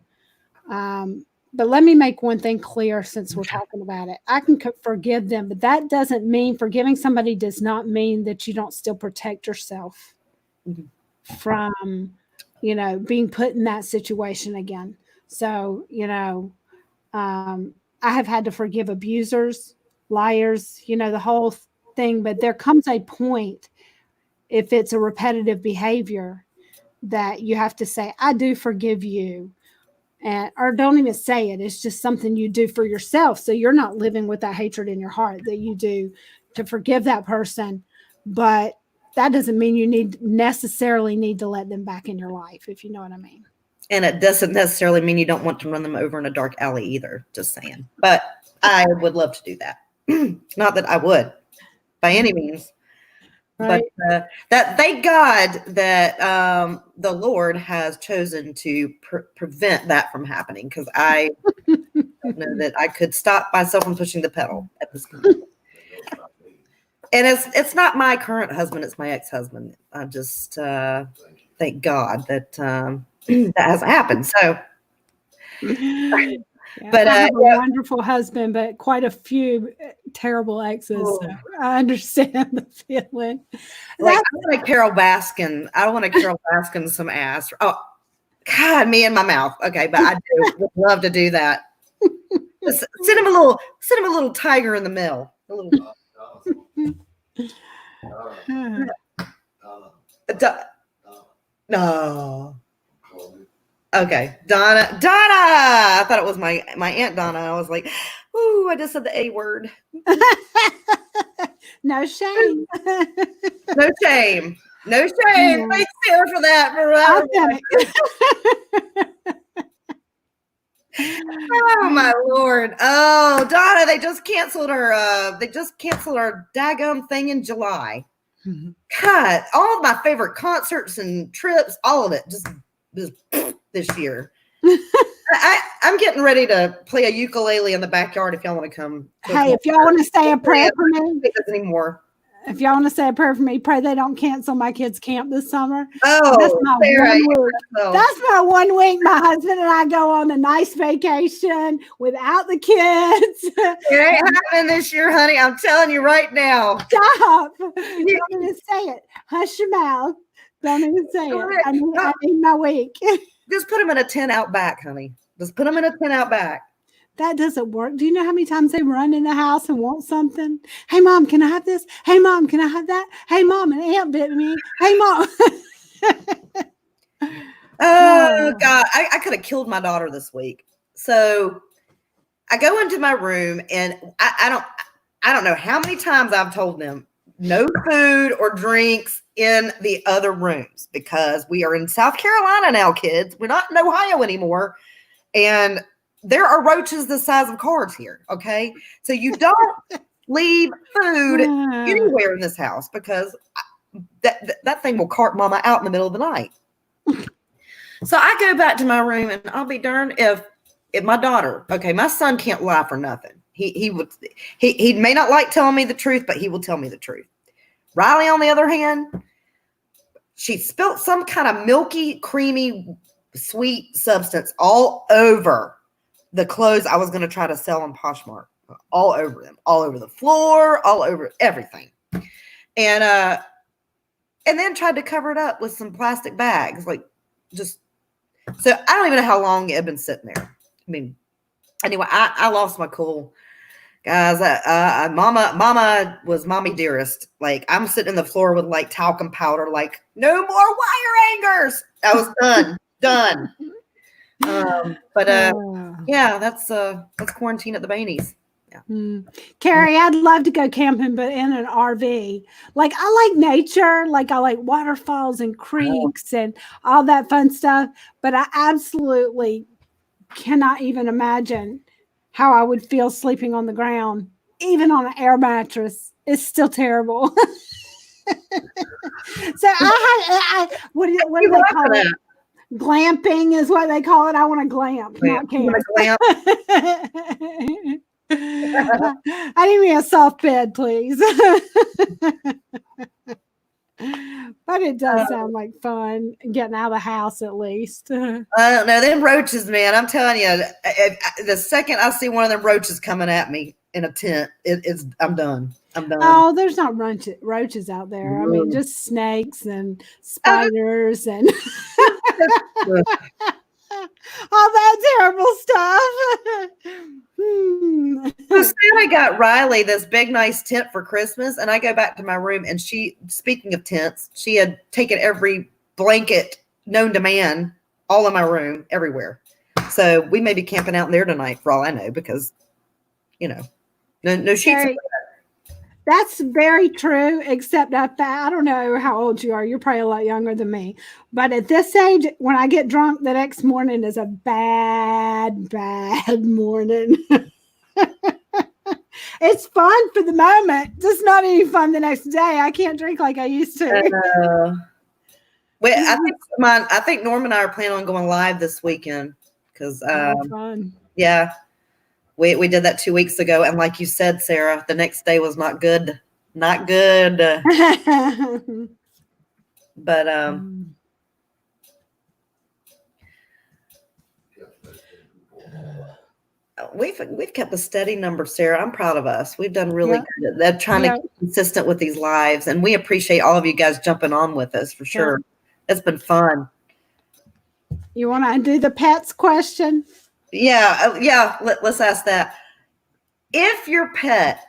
S1: But let me make one thing clear since we're talking about it. I can forgive them, but that doesn't mean forgiving somebody does not mean that you don't still protect yourself from, being put in that situation again. So, I have had to forgive abusers, liars, the whole thing. But there comes a point, if it's a repetitive behavior, that you have to say, I do forgive you. Or don't even say it. It's just something you do for yourself. So you're not living with that hatred in your heart, that you do to forgive that person. But that doesn't mean you necessarily need to let them back in your life, if you know what I mean.
S2: And it doesn't necessarily mean you don't want to run them over in a dark alley either. Just saying. But I would love to do that. Not that I would by any means. Right. But that thank God that the Lord has chosen to prevent that from happening, because I don't know that I could stop myself from pushing the pedal at this point. And it's not my current husband; it's my ex-husband. I just thank God that that hasn't happened. So.
S1: Yeah, but I have a wonderful husband, but quite a few terrible exes. So I understand the feeling.
S2: Like, I want to Carol Baskin. I want to Carol Baskin some ass. Oh, God, me in my mouth. Okay, but I would love to do that. Just send him a little tiger in the mail. A little. No. Okay, Donna. I thought it was my Aunt Donna. I was like, ooh, I just said the A word.
S1: No shame.
S2: No shame. No shame.
S1: Yeah.
S2: Thanks, Sarah, for that. Oh my Lord. Oh, Donna, they just canceled our daggum thing in July. God, all of my favorite concerts and trips, all of it just this year. I'm getting ready to play a ukulele in the backyard if y'all want to come.
S1: Hey, if y'all want to say a prayer for me,
S2: anymore.
S1: If y'all want to say a prayer for me, pray they don't cancel my kids' camp this summer.
S2: Oh,
S1: that's my
S2: Sarah,
S1: 1 week. That's my 1 week. My husband and I go on a nice vacation without the kids.
S2: It ain't happening this year, honey. I'm telling you right now.
S1: Stop. Don't even say it. Hush your mouth. Don't even say it. I need my week.
S2: Just put them in a tent out back, honey. Just put them in a tent out back.
S1: That doesn't work. Do you know how many times they run in the house and want something? Hey, Mom, can I have this? Hey, Mom, can I have that? Hey, Mom, an ant bit me. Hey, Mom.
S2: Oh, God. I could have killed my daughter this week. So I go into my room and I don't know how many times I've told them no food or drinks in the other rooms because we are in South Carolina now, kids. We're not in Ohio anymore. And there are roaches the size of cars here. Okay. So you don't leave food anywhere in this house because that thing will cart mama out in the middle of the night. So I go back to my room and I'll be darned if my daughter, okay, my son can't lie for nothing. He may not like telling me the truth, but he will tell me the truth. Riley, on the other hand, she spilt some kind of milky, creamy, sweet substance all over the clothes I was going to try to sell on Poshmark, all over them, all over the floor, all over everything. And then tried to cover it up with some plastic bags, like just, so I don't even know how long it had been sitting there. I mean, anyway, I lost my cool. Guys, mama was mommy dearest. Like I'm sitting on the floor with like talcum powder, like no more wire hangers. I was done. Yeah, that's quarantine at the Bainies. Yeah.
S1: Carrie, I'd love to go camping, but in an RV. Like I like nature, like I like waterfalls and creeks and all that fun stuff. But I absolutely cannot even imagine how I would feel sleeping on the ground, even on an air mattress. It's still terrible. So what do they call it? Glamping is what they call it. I want to glamp, not camp. I need me a soft bed, please. But it does sound like fun getting out of the house at least.
S2: I don't know. Them roaches, man. I'm telling you, the second I see one of them roaches coming at me in a tent, I'm done. I'm done.
S1: Oh, there's not roaches out there. I mean, just snakes and spiders and all that terrible stuff.
S2: So Santa got Riley this big, nice tent for Christmas, and I go back to my room, and speaking of tents, she had taken every blanket known to man, all in my room, everywhere. So we may be camping out in there tonight, for all I know, because, no sheets.
S1: That's very true, except I don't know how old you are. You're probably a lot younger than me. But at this age, when I get drunk, the next morning is a bad, bad morning. It's fun for the moment. Just not any fun the next day. I can't drink like I used to.
S2: I think Norm and I are planning on going live this weekend because
S1: fun.
S2: Yeah. We did that 2 weeks ago, and like you said, Sarah, the next day was not good. Not good. But we've kept a steady number, Sarah. I'm proud of us. We've done really good at trying to keep consistent with these lives, and we appreciate all of you guys jumping on with us for sure. It's been fun.
S1: You want to do the pets question?
S2: Yeah. Let's ask that. If your pet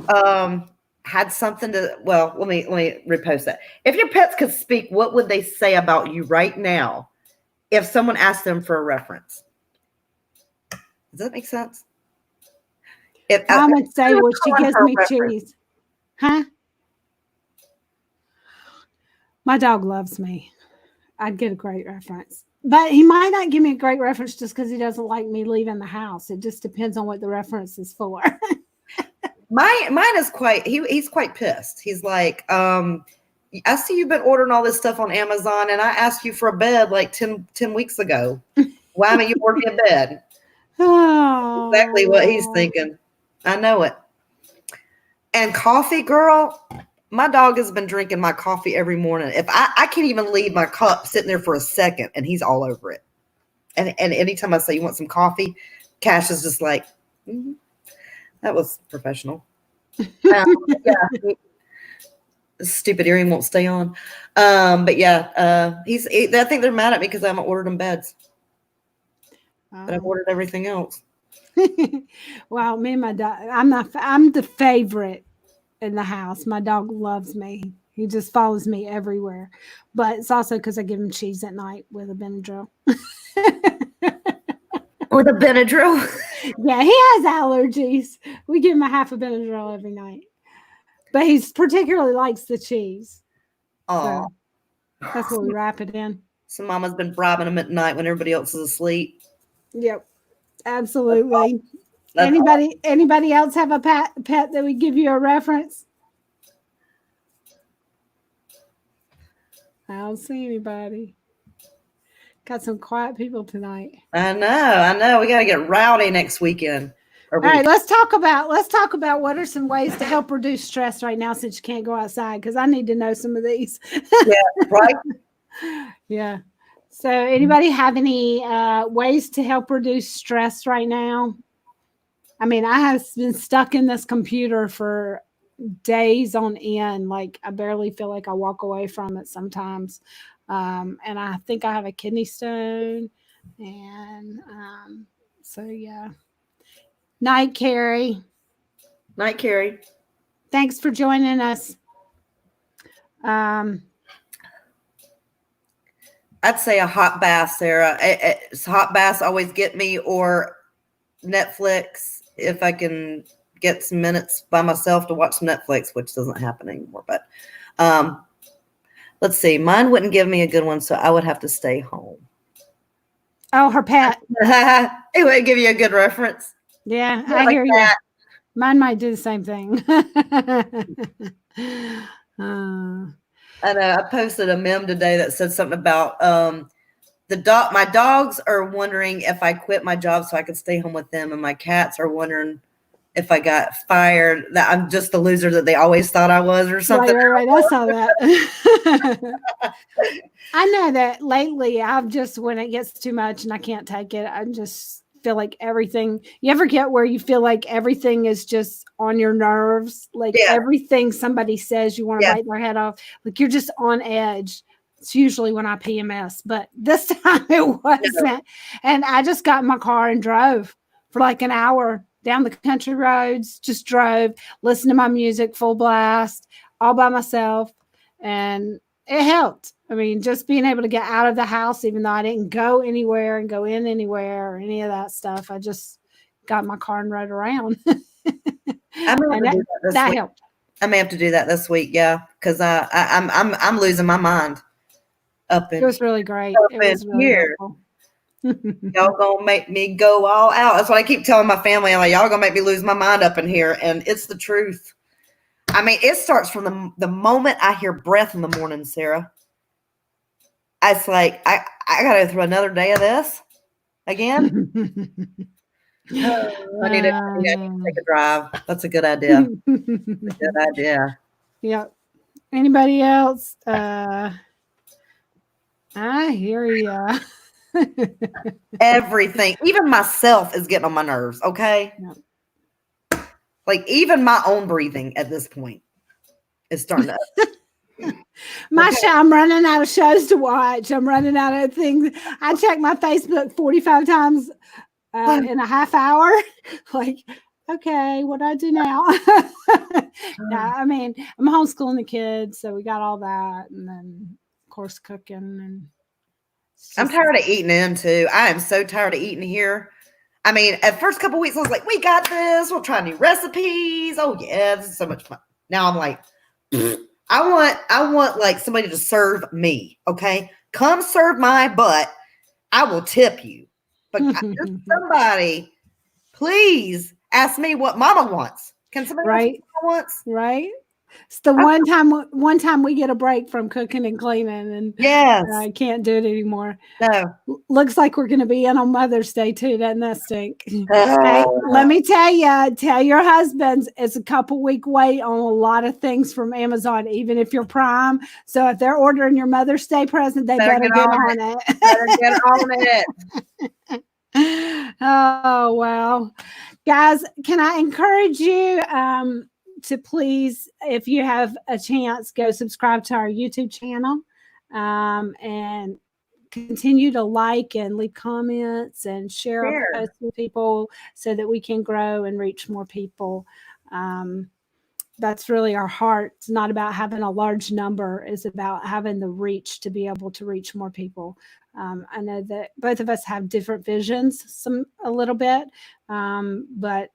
S2: had something to, let me repost that. If your pets could speak, what would they say about you right now if someone asks them for a reference. Does that make sense? If
S1: Mom would say,
S2: was
S1: well, she
S2: calling
S1: gives
S2: for a
S1: me
S2: reference.
S1: cheese. Huh? My dog loves me. I'd get a great reference. But he might not give me a great reference just because he doesn't like me leaving the house. It just depends on what the reference is for.
S2: Mine is he's quite pissed. He's like, I see you've been ordering all this stuff on Amazon, and I asked you for a bed like 10 weeks ago. Why haven't you ordered me a bed?
S1: Oh.
S2: Exactly what he's thinking. I know it. And coffee, girl, my dog has been drinking my coffee every morning. If I can't even leave my cup sitting there for a second, and he's all over it. And anytime I say, you want some coffee, Cash is just like, that was professional. Yeah. Stupid earring won't stay on. But yeah, I think they're mad at me because I haven't ordered them beds. But I've ordered everything else.
S1: Well, me and my dog, I'm the favorite in the house. My dog loves me. He just follows me everywhere. But it's also because I give him cheese at night with a Benadryl.
S2: With a Benadryl?
S1: Yeah, he has allergies. We give him a half a Benadryl every night. But he particularly likes the cheese.
S2: Oh,
S1: so that's what we wrap it in.
S2: So Mama's been bribing him at night when everybody else is asleep.
S1: Yep, absolutely.
S2: That's
S1: Anybody else have a pet that would give you a reference? I don't see anybody. Got some quiet people tonight.
S2: I know. We got to get rowdy next weekend.
S1: All right, let's talk about what are some ways to help reduce stress right now since you can't go outside, because I need to know some of these.
S2: Yeah, right.
S1: Yeah. So anybody have any ways to help reduce stress right now? I mean, I have been stuck in this computer for days on end. Like I barely feel like I walk away from it sometimes. And I think I have a kidney stone. And so, yeah. Night, Carrie.
S2: Night, Carrie.
S1: Thanks for joining us.
S2: I'd say a hot bath, Sarah. Hot baths always get me, or Netflix if I can get some minutes by myself to watch some Netflix, which doesn't happen anymore. But let's see. Mine wouldn't give me a good one, so I would have to stay home.
S1: Oh, her pet.
S2: It would give you a good reference.
S1: Yeah, I hear you. Mine might do the same thing.
S2: I know. I posted a meme today that said something about my dogs are wondering if I quit my job so I could stay home with them, and my cats are wondering if I got fired, that I'm just the loser that they always thought I was, or something.
S1: Right. I saw that. I know that lately I've just, when it gets too much and I can't take it, I just feel like everything. You ever get where you feel like everything is just on your nerves? Like everything somebody says, you want to bite their head off. Like you're just on edge. It's usually when I PMS, but this time it wasn't. And I just got in my car and drove for like an hour down the country roads, just drove, listened to my music full blast, all by myself. And it helped. I mean, just being able to get out of the house, even though I didn't go anywhere and go in anywhere or any of that stuff, I just got in my car and rode around. That helped.
S2: I may have to do that this week, because I'm losing my mind.
S1: It was really great. It was really helpful.
S2: Y'all gonna make me go all out. That's what I keep telling my family. I'm like, y'all gonna make me lose my mind up in here, and it's the truth. I mean, it starts from the moment I hear breath in the morning, Sarah. It's like I gotta go through another day of this again. I need to take a drive. That's a good idea. Good idea.
S1: Yeah. Anybody else? I hear you.
S2: Everything, even myself, is getting on my nerves. Okay, like even my own breathing at this point is starting to.
S1: I'm running out of shows to watch. I'm running out of things. I check my Facebook 45 times in a half hour. Like, okay, what do I do now? I mean, I'm homeschooling the kids, so we got all that, and then of course cooking, and
S2: I'm tired of eating in too. I am so tired of eating here. I mean, at first couple weeks, I was like, we got this. We'll try new recipes. Oh yeah, this is so much fun. Now I'm like, I want like somebody to serve me. Okay. Come serve my butt. I will tip you. But somebody, please ask me what mama wants. Can somebody ask me what mama wants?
S1: Right. It's the one time we get a break from cooking and cleaning, and I can't do it anymore.
S2: No.
S1: Looks like we're going to be in on Mother's Day too, doesn't that stink? Hey, let me tell your husbands it's a couple week wait on a lot of things from Amazon, even if you're Prime. So if they're ordering your Mother's Day present, they better get on it.
S2: Better get on it.
S1: Oh, wow. Guys, can I encourage you to please, if you have a chance, go subscribe to our YouTube channel and continue to like and leave comments and share our posts with people so that we can grow and reach more people. That's really our heart. It's not about having a large number. It's about having the reach to be able to reach more people. I know that both of us have different visions, a little bit, but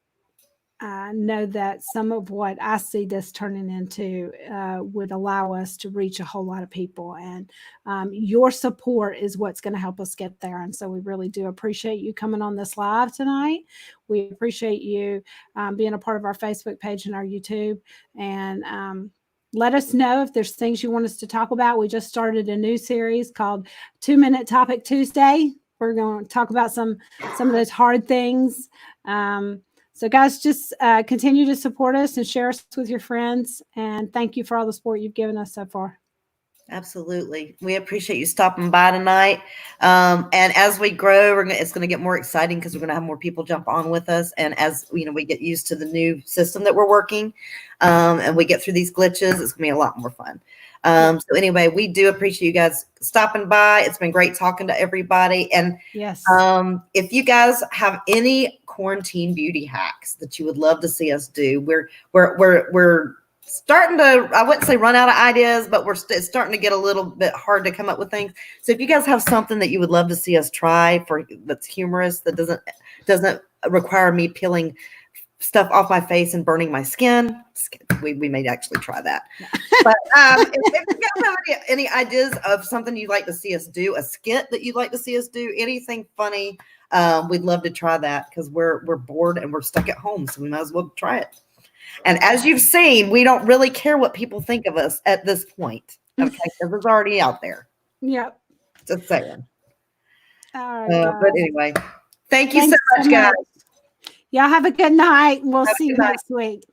S1: I know that some of what I see this turning into would allow us to reach a whole lot of people. And your support is what's going to help us get there. And so we really do appreciate you coming on this live tonight. We appreciate you being a part of our Facebook page and our YouTube. And let us know if there's things you want us to talk about. We just started a new series called 2-Minute Topic Tuesday. We're going to talk about some of those hard things. So guys, just continue to support us and share us with your friends. And thank you for all the support you've given us so far.
S2: Absolutely. We appreciate you stopping by tonight. And as we grow, it's going to get more exciting because we're going to have more people jump on with us. And as we get used to the new system that we're working and we get through these glitches, it's going to be a lot more fun. So anyway, we do appreciate you guys stopping by. It's been great talking to everybody. And
S1: yes,
S2: if you guys have any quarantine beauty hacks that you would love to see us do, we're starting to, I wouldn't say run out of ideas, but it's starting to get a little bit hard to come up with things. So if you guys have something that you would love to see us try that's humorous, that doesn't require me peeling stuff off my face and burning my skin, we may actually try that. But if you guys have any ideas of something you'd like to see us do, a skit that you'd like to see us do, anything funny, we'd love to try that because we're bored and we're stuck at home, so we might as well try it. And as you've seen, we don't really care what people think of us at this point, okay? Because it's already out there.
S1: Yep.
S2: Just saying.
S1: All right.
S2: But anyway, thank you so much, guys.
S1: Y'all have a good night. We'll see you next week.